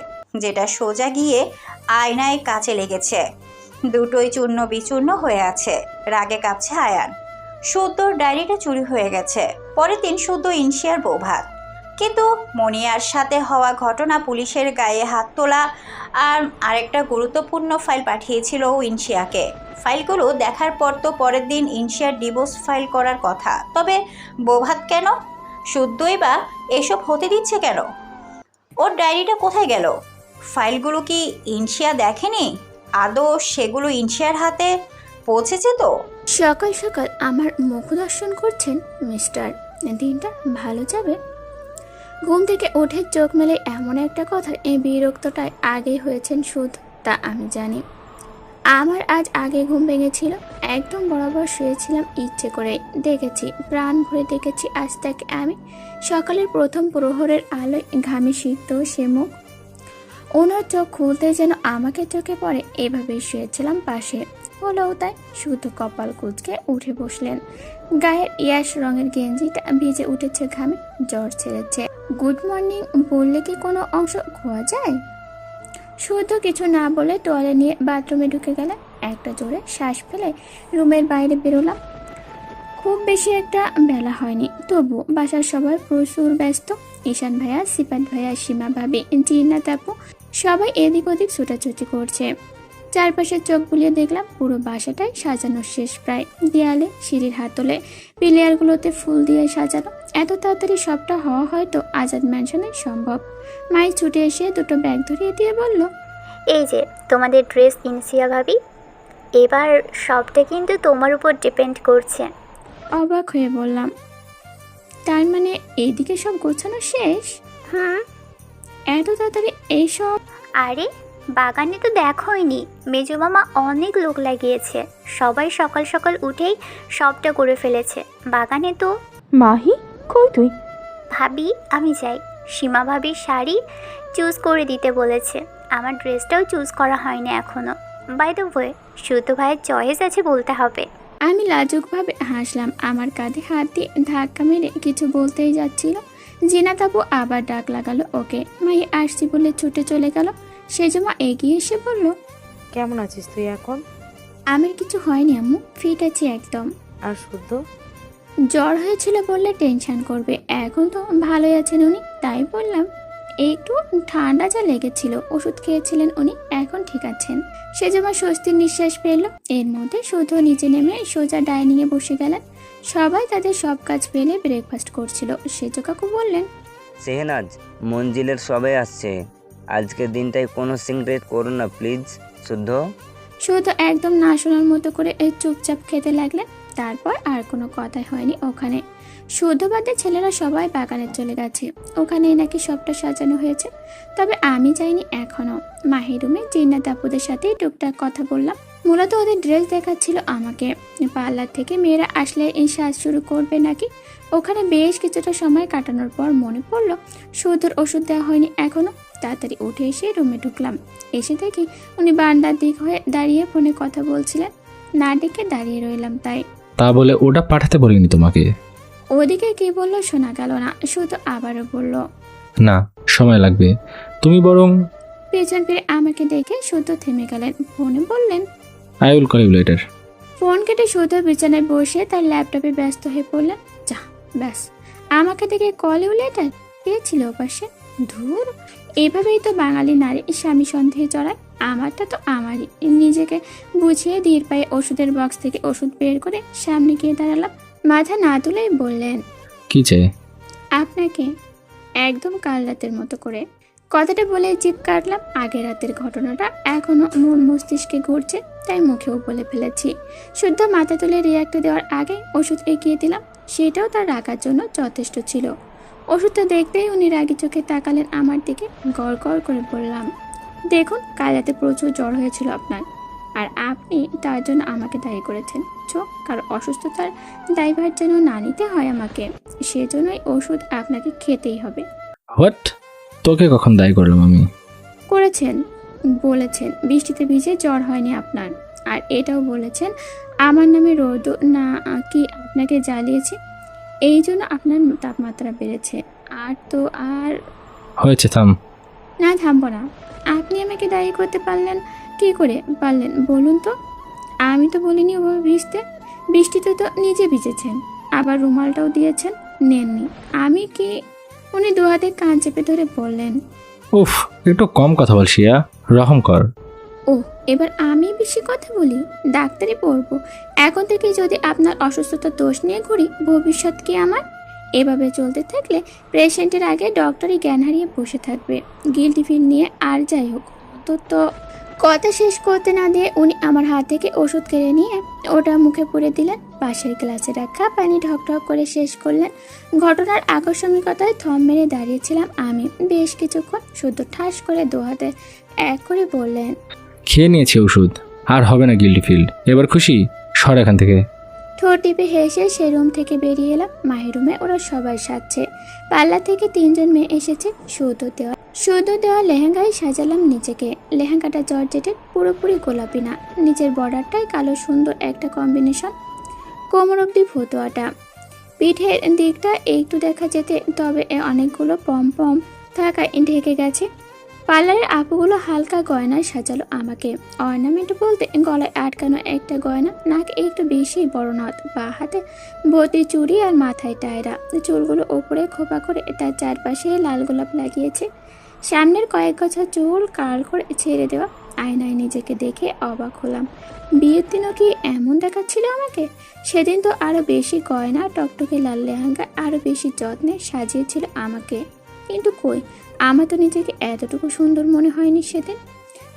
যেটা সোজা গিয়ে আয়নায় কাছে লেগেছে। দুটোই চূর্ণ বিচূর্ণ হয়ে আছে। রাগে কাঁপছে আয়ান। শুদ্ধর ডায়েরিটা চুরি হয়ে গেছে। পরের দিন শুদ্ধ ইনশিয়ার বৌভাত, কিন্তু মনিয়ার সাথে হওয়া ঘটনা, পুলিশের গায়ে হাত তোলা আর আরেকটা গুরুত্বপূর্ণ ফাইল পাঠিয়েছিল ও ইনশিয়াকে। ফাইলগুলো দেখার পর তো পরের দিন ইনশিয়ার ডিভোর্স ফাইল করার কথা, তবে বৌভাত কেন? শুদ্ধই বা এসব হতে দিচ্ছে কেন? ওর ডায়েরিটা কোথায় গেল? ফাইলগুলো কি ইনশিয়া দেখেনি? আদৌ সেগুলো ইনশিয়ার হাতে পৌঁছেছে তো? সকাল সকাল আমার মুখ দর্শন করছেন মিস্টার, দিনটা ভালো যাবে? ঘুম থেকে উঠে চোখ মেলে এমন একটা কথার এই বিরক্তটায় আগেই হয়েছেন শুধু, তা আমি জানি। আমার আজ আগে ঘুম ভেঙেছিল, একদম বরাবর শুয়েছিলাম ইচ্ছে করে। দেখেছি, প্রাণ ভরে দেখেছি আজ তাকে আমি। সকালের প্রথম প্রহরের আলোয় ঘামে সিক্ত সে মুখ। ওনার চোখ খুলতে যেন আমাকে চোখে পড়ে, এভাবেই শুয়েছিলাম পাশে। হলেও তাই। শুধু কপাল কুঁচকে উঠে বসলেন। গায়ের ইয়াস রঙের গেঞ্জিটা ভিজে উঠেছে ঘামে, জ্বর ছেড়েছে। গুড মর্নিং বললে কি কোনো অংশ খোয়া যায়? শুদ্ধ কিছু না বলে টয়লে নিয়ে বাথরুমে ঢুকে গেলেন। একটা জোরে শ্বাস ফেলে রুমের বাইরে বেরোলাম। খুব বেশি একটা বেলা হয়নি, তবু বাসার সবাই প্রচুর ব্যস্ত। ঈশান ভাইয়া, সিপাত ভাইয়া, সীমা ভাবি, জিন্নাত আপু সবাই এদিক ওদিক ছুটাছুটি করছে। চারপাশে চোখ বুলিয়ে দেখলাম পুরো বাসাটাই সাজানো শেষ প্রায়। দেয়ালে, সিঁড়ির হাতলে, পিলিয়ারগুলোতে ফুল দিয়ে সাজানো। এত তাড়াতাড়ি সবটা হওয়া হয়তো আজাদ ম্যানশনে সম্ভব। মাই ছুটে এসে দুটো ব্যাগ ধরিয়ে দিয়ে বলল, এই যে তোমাদের ড্রেস ইনসিয়া ভাবি, এবার সবটা কিন্তু তোমার উপর ডিপেন্ড করছে। অবাক হয়ে বললাম, তার মানে এইদিকে সব গোছানো শেষ? হুম। এত তাড়াতাড়ি এইসব? আরে বাগানে তো দেখোইনি, মেজো মামা অনেক লোক লাগিয়েছে, সবাই সকাল সকাল উঠেই সবটা করে ফেলেছে। বাগানে তো মাহি, কই তুই? ভাবি আমি যাই, সীমা ভাবির শাড়ি চুজ করে দিতে বলেছে। আমার ড্রেসটাও চুজ করা হয়নি এখনো। বাই দ্য ওয়ে, শুদ্ধ ভাইয়ের চয়েস আছে বলতে হবে। আমি লাজুকভাবে হাসলাম। আমার কাঁধে হাত দিয়ে ধাক্কা মেরে কিছু বলতেই যাচ্ছিল, জিনাত আপু আবার ডাক লাগালো ওকে। মাই আসছি বলে ছুটে চলে গেল। সেজমা এগিয়ে এসে বলল, কেমন আছিস তুই এখন? আমার কিছু হয়নি আম্মু, ফিট আছি একদম। আর শুদ্ধ? জ্বর হয়েছিল বললে টেনশন করবে, এখন তো ভালোই আছেন উনি। তাই বললাম, একটু ঠান্ডা যা লেগেছিল, ওষুধ খেয়েছিলেন উনি, এখন ঠিক আছেন। সেজমা স্বস্তির নিঃশ্বাস পেল। এর মধ্যে শুধু নিচে নেমে সোজা ডাইনিংয়ে বসে গেলেন। সবাই তাদের সব কাজ ফেলে ব্রেকফাস্ট করছিল। সেজ কাকু বললেন, সেহনাজ, মঞ্জিলের সবাই আসছে, আজকের দিনটাই কোনো সিগারেট করো না প্লিজ। শুদ্ধ শুধু একদম না শোনার মতো করে চুপচাপ খেতে লাগলেন। তারপর আর কোনো কথাই হয়নি ওখানে। শুদ্ধবাদে ছেলেরা সবাই বাগানে চলে গেছে, ওখানেই নাকি সবটা সাজানো হয়েছে। তবে আমি যাইনি এখনো। মাহির রুমে জিন্নাত আপুদের সাথে টুকটাক কথা বললাম। মূলত ওদের ড্রেস দেখাচ্ছিল আমাকে। পার্লার থেকে মেয়েরা আসলে এই সাজ শুরু করবে নাকি। ওখানে বেশ কিছুটা সময় কাটানোর পর মনে পড়লো শুদ্ধর ওষুধ দেওয়া হয়নি এখনো। তাড়াতাড়ি উঠে এসে রুমে ঢুকলাম। এসে দেখি উনি বারান্দার দিক হয়ে দাঁড়িয়ে ফোনে কথা বলছিলেন। না ডেকে দাঁড়িয়ে রইলাম তাই। তা বলে ওটা পাঠাতে বলিনি তোমাকে। ওদিকে কি বললো শোনা গেল না, শুধু আবারও বলল, না, সময় লাগবে, তুমি বরং। পেছন ফিরে আমাকে দেখে শুদ্ধ থেমে গেলেন। ফোনে বললেন, I will call you later. Phone কেটে শুদ্ধ বিছানায় বসে তার ল্যাপটপে ব্যস্ত হয়ে পড়লেন। যা, ব্যাস, আমাকে দেখে কল ইউ লেটার। কে ছিল পাশে? ধুর, এভাবেই তো বাঙালি নারী স্বামী সন্দেহে জড়ায়। আমারটা তো আমারই। নিজেকে বুঝিয়ে ধীর পায়ে ওষুধের বক্স থেকে ওষুধ বের করে সামনে গিয়ে দাঁড়ালাম। মাথা না তুলেই বললেন, কি চাই? আপনাকে, একদম কাল রাতের মতো করে। কথাটা বলে জিভ কাটলাম। আগের রাতের ঘটনাটা এখনো মন মস্তিষ্কে ঘুরছে, তাই মুখেও বলে ফেলেছি। শুদ্ধ মাথা তুলে রিয়াক্ট দেওয়ার আগে ওষুধ এগিয়ে দিলাম। সেটাও তার রাখার জন্য যথেষ্ট ছিল। ওষুধটা দেখতেই উনি রাগি চোখে তাকালেন আমার দিকে। গড় গড় করে বললাম, দেখুন, কাল রাতে প্রচুর জ্বর হয়েছিল আপনার, আর আপনি তার জন্য আমাকে দায়ী করেছেন। কারো অসুস্থতার দায়ভার যেন না নিতে হয় আমাকে, সেজন্যই ওষুধ আপনাকে খেতেই হবে। হোয়াট? তোকে কখন দায়ী করলাম আমি? করেছেন, বলেছেন বৃষ্টিতে ভিজে জ্বর হয়নি আপনার, আর এটাও বলেছেন আমার নামে রোদ না কি আপনাকে জ্বালিয়েছে, এই জন্য আপনার তাপমাত্রা বেড়েছে। আর তো আর হয়েছে, থাম। না, থামবো না। আপনি আমাকে দায়ী করতে পারলেন কি করে পারলেন বলুন তো? আমি তো বলিনি ওভাবে ভিজতে। বৃষ্টিতে তো নিজে ভিজেছেন, আবার রুমালটাও দিয়েছেন, নেননি। আমি কি? উনি দু হাতে কান চেপে ধরে বললেন, উফ, একটু কম কথা বল শিয়া, রহম কর। ও, এবার আমি বেশি কথা বলি? ডাক্তারি পড়বো এখন থেকে। যদি আপনার অসুস্থতার দোষ নিয়ে ঘুরি, ভবিষ্যৎ কি আমার? এভাবে চলতে থাকলে পেশেন্টের আগে ডক্টরই জ্ঞান হারিয়ে বসে থাকবে, গিল্টি ফিল নিয়ে। আর যাই হোক, তো কথা শেষ করতে না দিয়ে উনি আমার হাত থেকে ওষুধ কেড়ে নিয়ে ওটা মুখে পুরে দিলেন। পাশের গ্লাসে রাখা পানি ঢকঢক করে শেষ করলেন। ঘটনার আকস্মিকতায় থম মেরে দাঁড়িয়েছিলাম আমি বেশ কিছুক্ষণ। শুদ্ধ ঠাস করে দু হাতে এক করে বললেন, খেয়ে নিয়েছি ওষুধ, আর হবে না গিল্টি ফিল। এবার খুশি? সর এখান থেকে। ঠোঁট টিপে হেসে সে রুম থেকে বেরিয়ে এলাম। মায়ের রুমে ওরা সবাই সাজছে। পাল্লা থেকে 3 জন মেয়ে এসেছে। শুদ্ধ দেওয়া লেহেঙ্গায় সাজালাম নিজেকে। লেহেঙ্গাটা জর্জেটের, পুরোপুরি গোলাপি না, নিচের বর্ডারটাই কালো, সুন্দর একটা কম্বিনেশন। কোমর অব্দি ফতুয়াটা, পিঠের দিকটা একটু দেখা যেতে, তবে অনেকগুলো পম পম থাকায় ঢেকে গেছে। পার্লারের আপুগুলো হালকা গয়নায় সাজালো আমাকে। অর্নামেন্ট বলতে গলায় আটকানো একটা গয়না, নাক একটু বেশি বড় নথ, বা হাতে ভর্তি চুড়ি আর মাথায় টায়রা। চুলগুলো ওপরে খোপা করে তার চারপাশে লাল গোলাপ লাগিয়েছে। সামনের কয়েক গছা চুল কার্ল করে ছেড়ে দেওয়া। আয়নায় নিজেকে দেখে অবাক হলাম। বিয়ের দিনও কি এমন দেখাচ্ছিল আমাকে? সেদিন তো আরও বেশি গয়না, টকটকে লাল লেহেঙ্গা, আরও বেশি যত্নে সাজিয়েছিল আমাকে। কিন্তু কই, আমার তো নিজেকে এতটুকু সুন্দর মনে হয়নি সেদিন।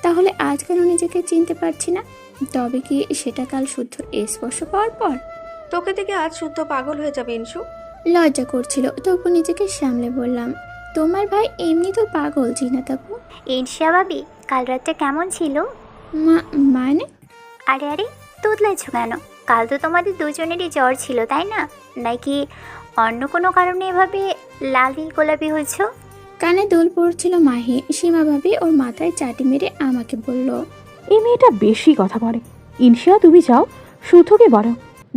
তাহলে আজ কেন নিজেকে চিনতে পারছি না? তবে কি সেটা কাল শুদ্ধর স্পর্শ পাওয়ার পর? তোকে দেখে আজ শুদ্ধ পাগল হয়ে যাবে ইনসু। লজ্জা করছিল, তবু নিজেকে সামলে বললাম, তোমার ভাই এমনি তো পাগল জিনাত আপু। ঈর্ষা ভাবি, কাল রাতটা কেমন ছিল? মানে? আরে তুতলাইছ কেন? কাল তো তোমাদের দুজনেরই জ্বর ছিল, তাই না? নাকি অন্য কোনো কারণে এভাবে লালি গোলাপি হয়েছ? কানে দোল পড়ছিল মাহি। সীমা ভাবি ওর মাথায় চাটি মেরে আমাকে বলল, এই মেয়েটা বেশি কথা বলে। ইনশা, তুমি যাও, শুদ্ধকে বলো,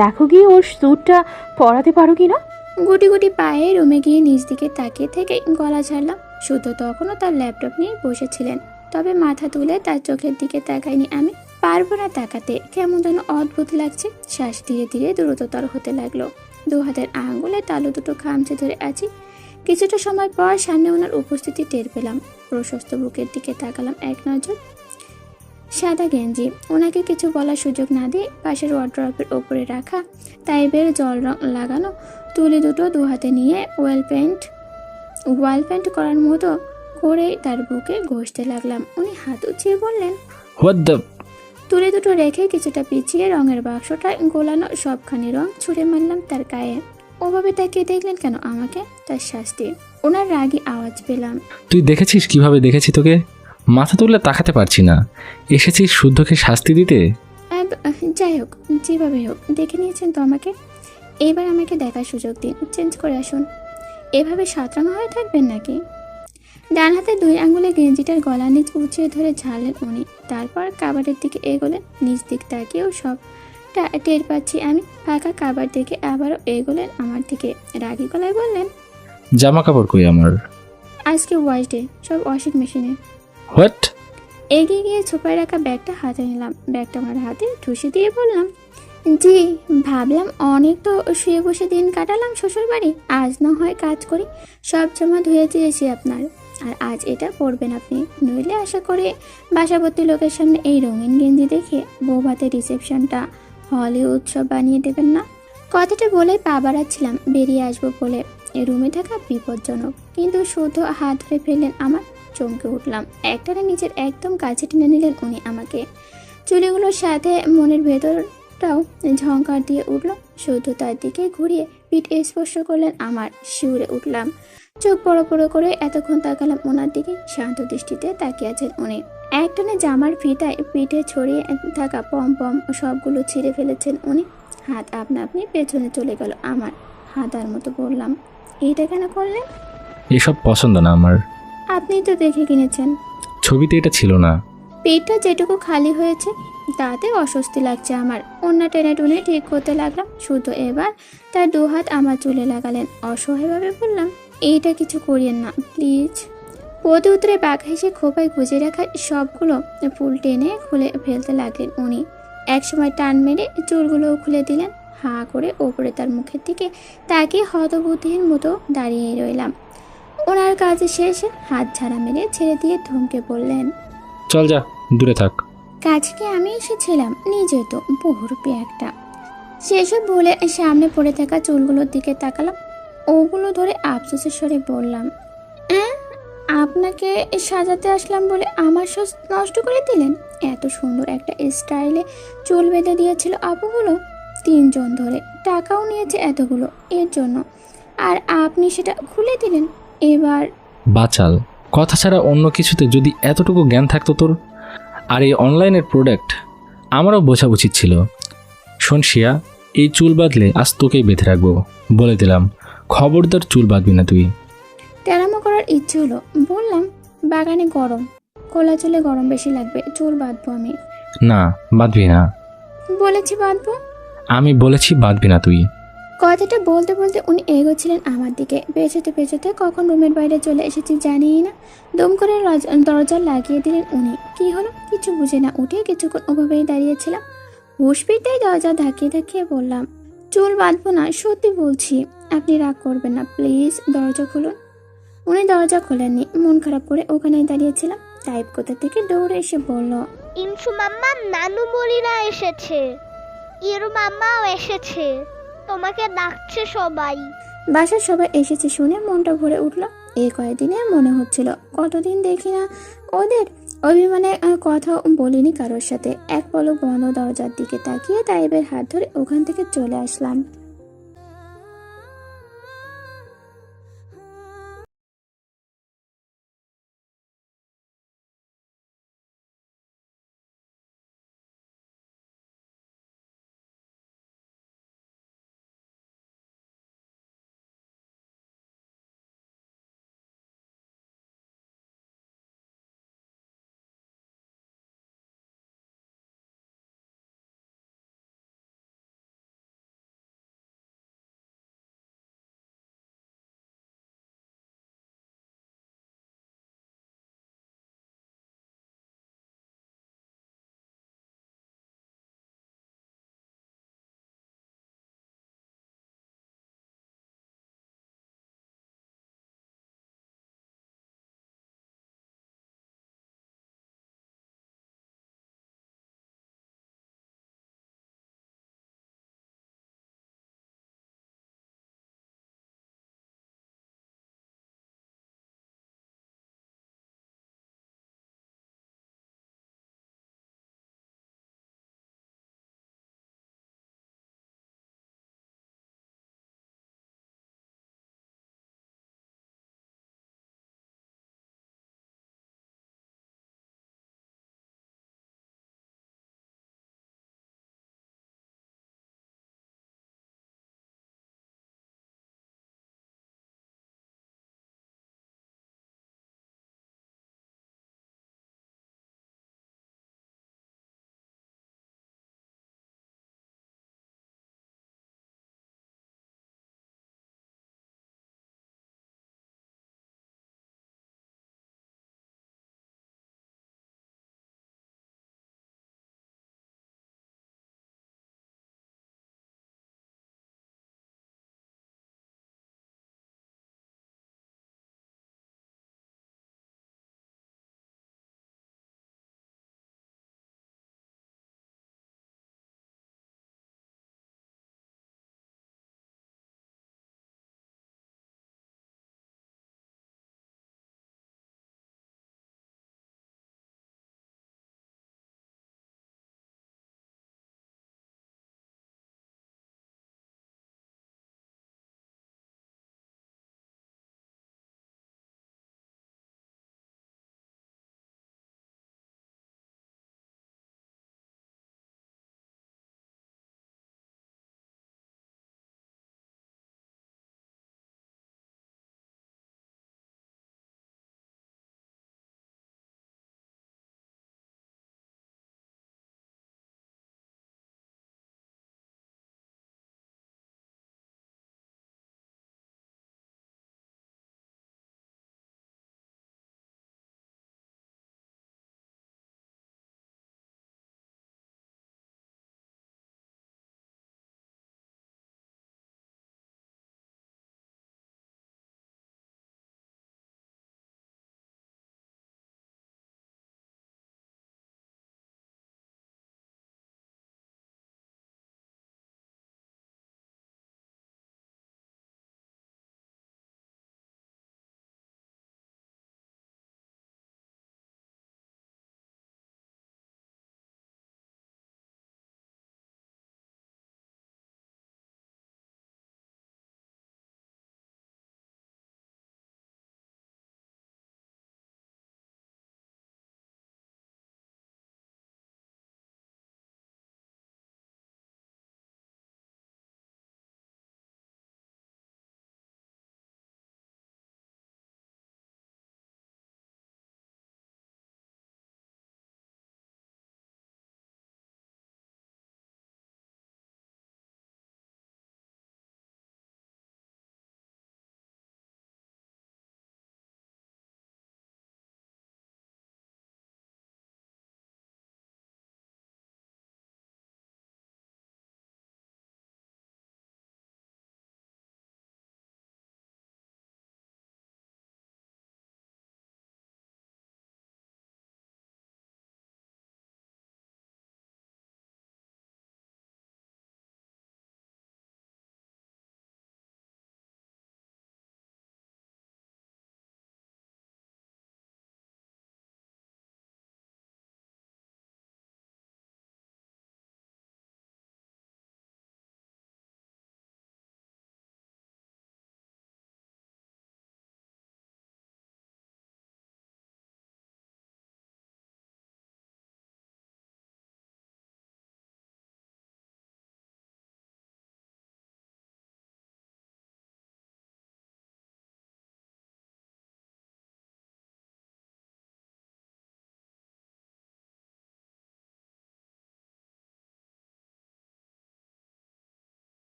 দেখো গিয়ে ওর স্যুটটা পরাতে পারো কি না। গুটি গুটি পায়ে রুমে গিয়ে নিজ দিকে তাকিয়ে থেকে গলা ছাড়লাম। শুদ্ধ তখনও তার ল্যাপটপ নিয়ে বসেছিলেন, তবে মাথা তুলে তার চোখের দিকে তাকাইনি আমি। পারবো না তাকাতে, কেমন যেন অদ্ভুত লাগছে। শ্বাস ধীরে ধীরে দ্রুততর হতে লাগলো। 2 হাতের আঙ্গুলে তালু দুটো খামচে ধরে আছি। কিছুটা সময় পর সামনে ওনার উপস্থিতি টের পেলাম। প্রশস্ত বুকের দিকে তাকালাম এক নজর। সাদা গেঞ্জি। ওনাকে কিছু বলার সুযোগ না দিয়ে পাশের ওয়ার্ড্রপের ওপরে রাখা তাইবের জল রং লাগানো তুলি দুটো দু হাতে নিয়ে ওয়াল পেন্ট করার মতো করে তার বুকে ঘষতে লাগলাম। উনি হাত উঁচিয়ে বললেন, হোয়াট দ্য। তুলি দুটো রেখে কিছুটা পিছিয়ে রঙের বাক্সটায় গোলানো সবখানি রং ছুঁড়ে মারলাম তার গায়ে। ওভাবে তাকিয়ে দেখলেন কেন আমাকে? তার শাস্তি। ওনার রাগী আওয়াজ পেলাম, তুই দেখেছিস কিভাবে দেখেছি তোকে? মাথা তুলে তাকাতে পারছি না। এসেছিস শুদ্ধকে শাস্তি দিতে? যাই হোক, যেভাবে হোক দেখে নিয়েছেন তো আমাকে, এবার আমাকে দেখার সুযোগ দিন। চেঞ্জ করে আসুন। এভাবে সাতরাঙা হয়ে থাকবেন নাকি? ডান হাতে 2 আঙ্গুলে গেঞ্জিটার গলা নিচ উঁচিয়ে ধরে ঝাড়লেন উনি। তারপর কাবারের দিকে এগোলেন। নিচ দিক তাকিয়েও সবটা টের পাচ্ছি আমি। ফাঁকা কাবার দিকে আবারও এগোলেন আমার দিকে। রাগী গলায় বললেন, জামা কাপড় কই আমার? আজকে ওয়াশ ডে, সব ওয়াশিং মেশিনে। হোয়াট? এগিয়ে গিয়ে ছোপায় রাখা ব্যাগটা হাতে নিলাম। ব্যাগটা আমার হাতে ঠুসে দিয়ে বললাম, জি, ভাবলাম অনেক তো শুয়ে বসে দিন কাটালাম শ্বশুর বাড়ি, আজ না হয় কাজ করি। সব জামা ধুয়ে দিয়েছি আপনার, আর আজ এটা পরবেন আপনি। নইলে আশা করে বাসাবর্তী লোকের সামনে এই রঙিন গেঞ্জি দেখে বৌভাতের রিসেপশনটা হলে উৎসব বানিয়ে দেবেন না। কথাটা বলে পা বাড়াচ্ছিলাম বেরিয়ে আসবো বলে। রুমে থাকা বিপজ্জনক, কিন্তু শুধু হাত ধরে ফেললেন আমার। চমকে উঠলাম। একটানে নিচের একদম কাছে টেনে নিলেন উনি আমাকে। চুলিগুলোর সাথে মনের ভেতরটাও ঝংকার দিয়ে উঠল। শুধু তার দিকে ঘুরিয়ে পিঠ স্পর্শ করলেন আমার। শিউরে উঠলাম। চোখ বড় বড় করে এতক্ষণ তাকালাম ওনার দিকে। শান্ত দৃষ্টিতে তাকিয়ে আছেন উনি। একটানে জামার ফিতায় পিঠে ছড়িয়ে থাকা পম সবগুলো ছিঁড়ে ফেলেছেন উনি। হাত আপনা আপনি পেছনে চলে গেল আমার। হাতার মতো বললাম, এইটা কেন করলেন? এসব পছন্দ না আমার। আপনি তো দেখে কিনেছেন। ছবিতে এটা ছিল না। পেটটা যেটুকু খালি হয়েছে তাতে অস্বস্তি লাগছে আমার। অন্য টেনে টুনে ঠিক করতে লাগলাম। শুধু এবার তার 2 হাত আমার চুলে লাগালেন। অসহায়ভাবে বললাম, এইটা কিছু করিয়েন না প্লিজ। পদে উতরে বাঘ হেসে খোপায় গুজে রাখা সবগুলো ফুল টেনে খুলে ফেলতে লাগলেন উনি। একসময় টান মেরে চুলগুলোও খুলে দিলেন। হাঁ করে ওপরে তার মুখের দিকে তাকিয়ে হতবুদ্ধির মতো দাঁড়িয়ে রইলাম। ওনার কাজ শেষে হাত ঝাড়া মেরে ছেড়ে দিয়ে ধমকে বললেন, চল যা, দূরে থাক। কাজকে আমি এসেছিলাম, নিজে তো বহুরূপী একটা। সেসব বলে সামনে পড়ে থাকা চুলগুলোর দিকে তাকালাম। ওগুলো ধরে আফসোসের স্বরে বললাম, আপনাকে সাজাতে আসলাম বলে আমার সাজ নষ্ট করে দিলেন। এত সুন্দর একটা স্টাইলে চুল বেঁধে দিয়েছিল আপুগুলো 3 জন ধরে। টাকাও নিয়েছে এতগুলো এর জন্য, আর আপনি সেটা খুলে দিলেন। এবার বাচাল, কথা ছাড়া অন্য কিছুতে যদি এতটুকু জ্ঞান থাকতো তোর। আর এই অনলাইনের প্রোডাক্ট আমারও বোঝা উচিত ছিল। শোন শিয়া, এই চুল বাঁধলে আজ তোকেই বেঁধে রাখবো, বলে দিলাম। খবরদার চুল বাঁধবি না তুই। তেরামো করার ইচ্ছে হলো। বললাম, বাগানে গরম, খোলা চুলে গরম বেশি লাগবে, চুল বাঁধবো আমি। না, বাঁধবি না। বলেছি বাঁধবো। আমি বলেছি বাঁধবি না তুই। কথাটা বলতে বলতে উনি এগোচ্ছিলেন আমার দিকে। পেছোতে পেছোতে কখন রুমের বাইরে চলে এসেছি জানিই না। দম করে দরজা লাগিয়ে দিলেন উনি। কি হলো কিছু বুঝে না উঠে কিছুক্ষণ ওভাবেই দাঁড়িয়েছিলাম। হুঁশ ফিরতেই দরজা ধাক্কিয়ে বললাম, চুল বাঁধবো না, সত্যি বলছি। আপনি রাগ করবেন না প্লিজ, দরজা খুলুন। উনি দরজা খোলেননি। মন খারাপ করে ওখানেই দাঁড়িয়েছিলাম। টাইপ কোথা থেকে দৌড়ে এসে বলল, ইনসু মাম্মা, নানু মরিনা এসেছে, ইরু মাম্মাও এসেছে, তোমাকে ডাকছে সবাই। বাসার সবাই এসেছে শুনে মনটা ভরে উঠল। এই কয়েকদিনে মনে হচ্ছিল কতদিন দেখি না ওদের। অভিমানে কথা বলিনি কারোর সাথে। এক পলক বন্ধ দরজার দিকে তাকিয়ে তাইবের হাত ধরে ওখান থেকে চলে আসলাম।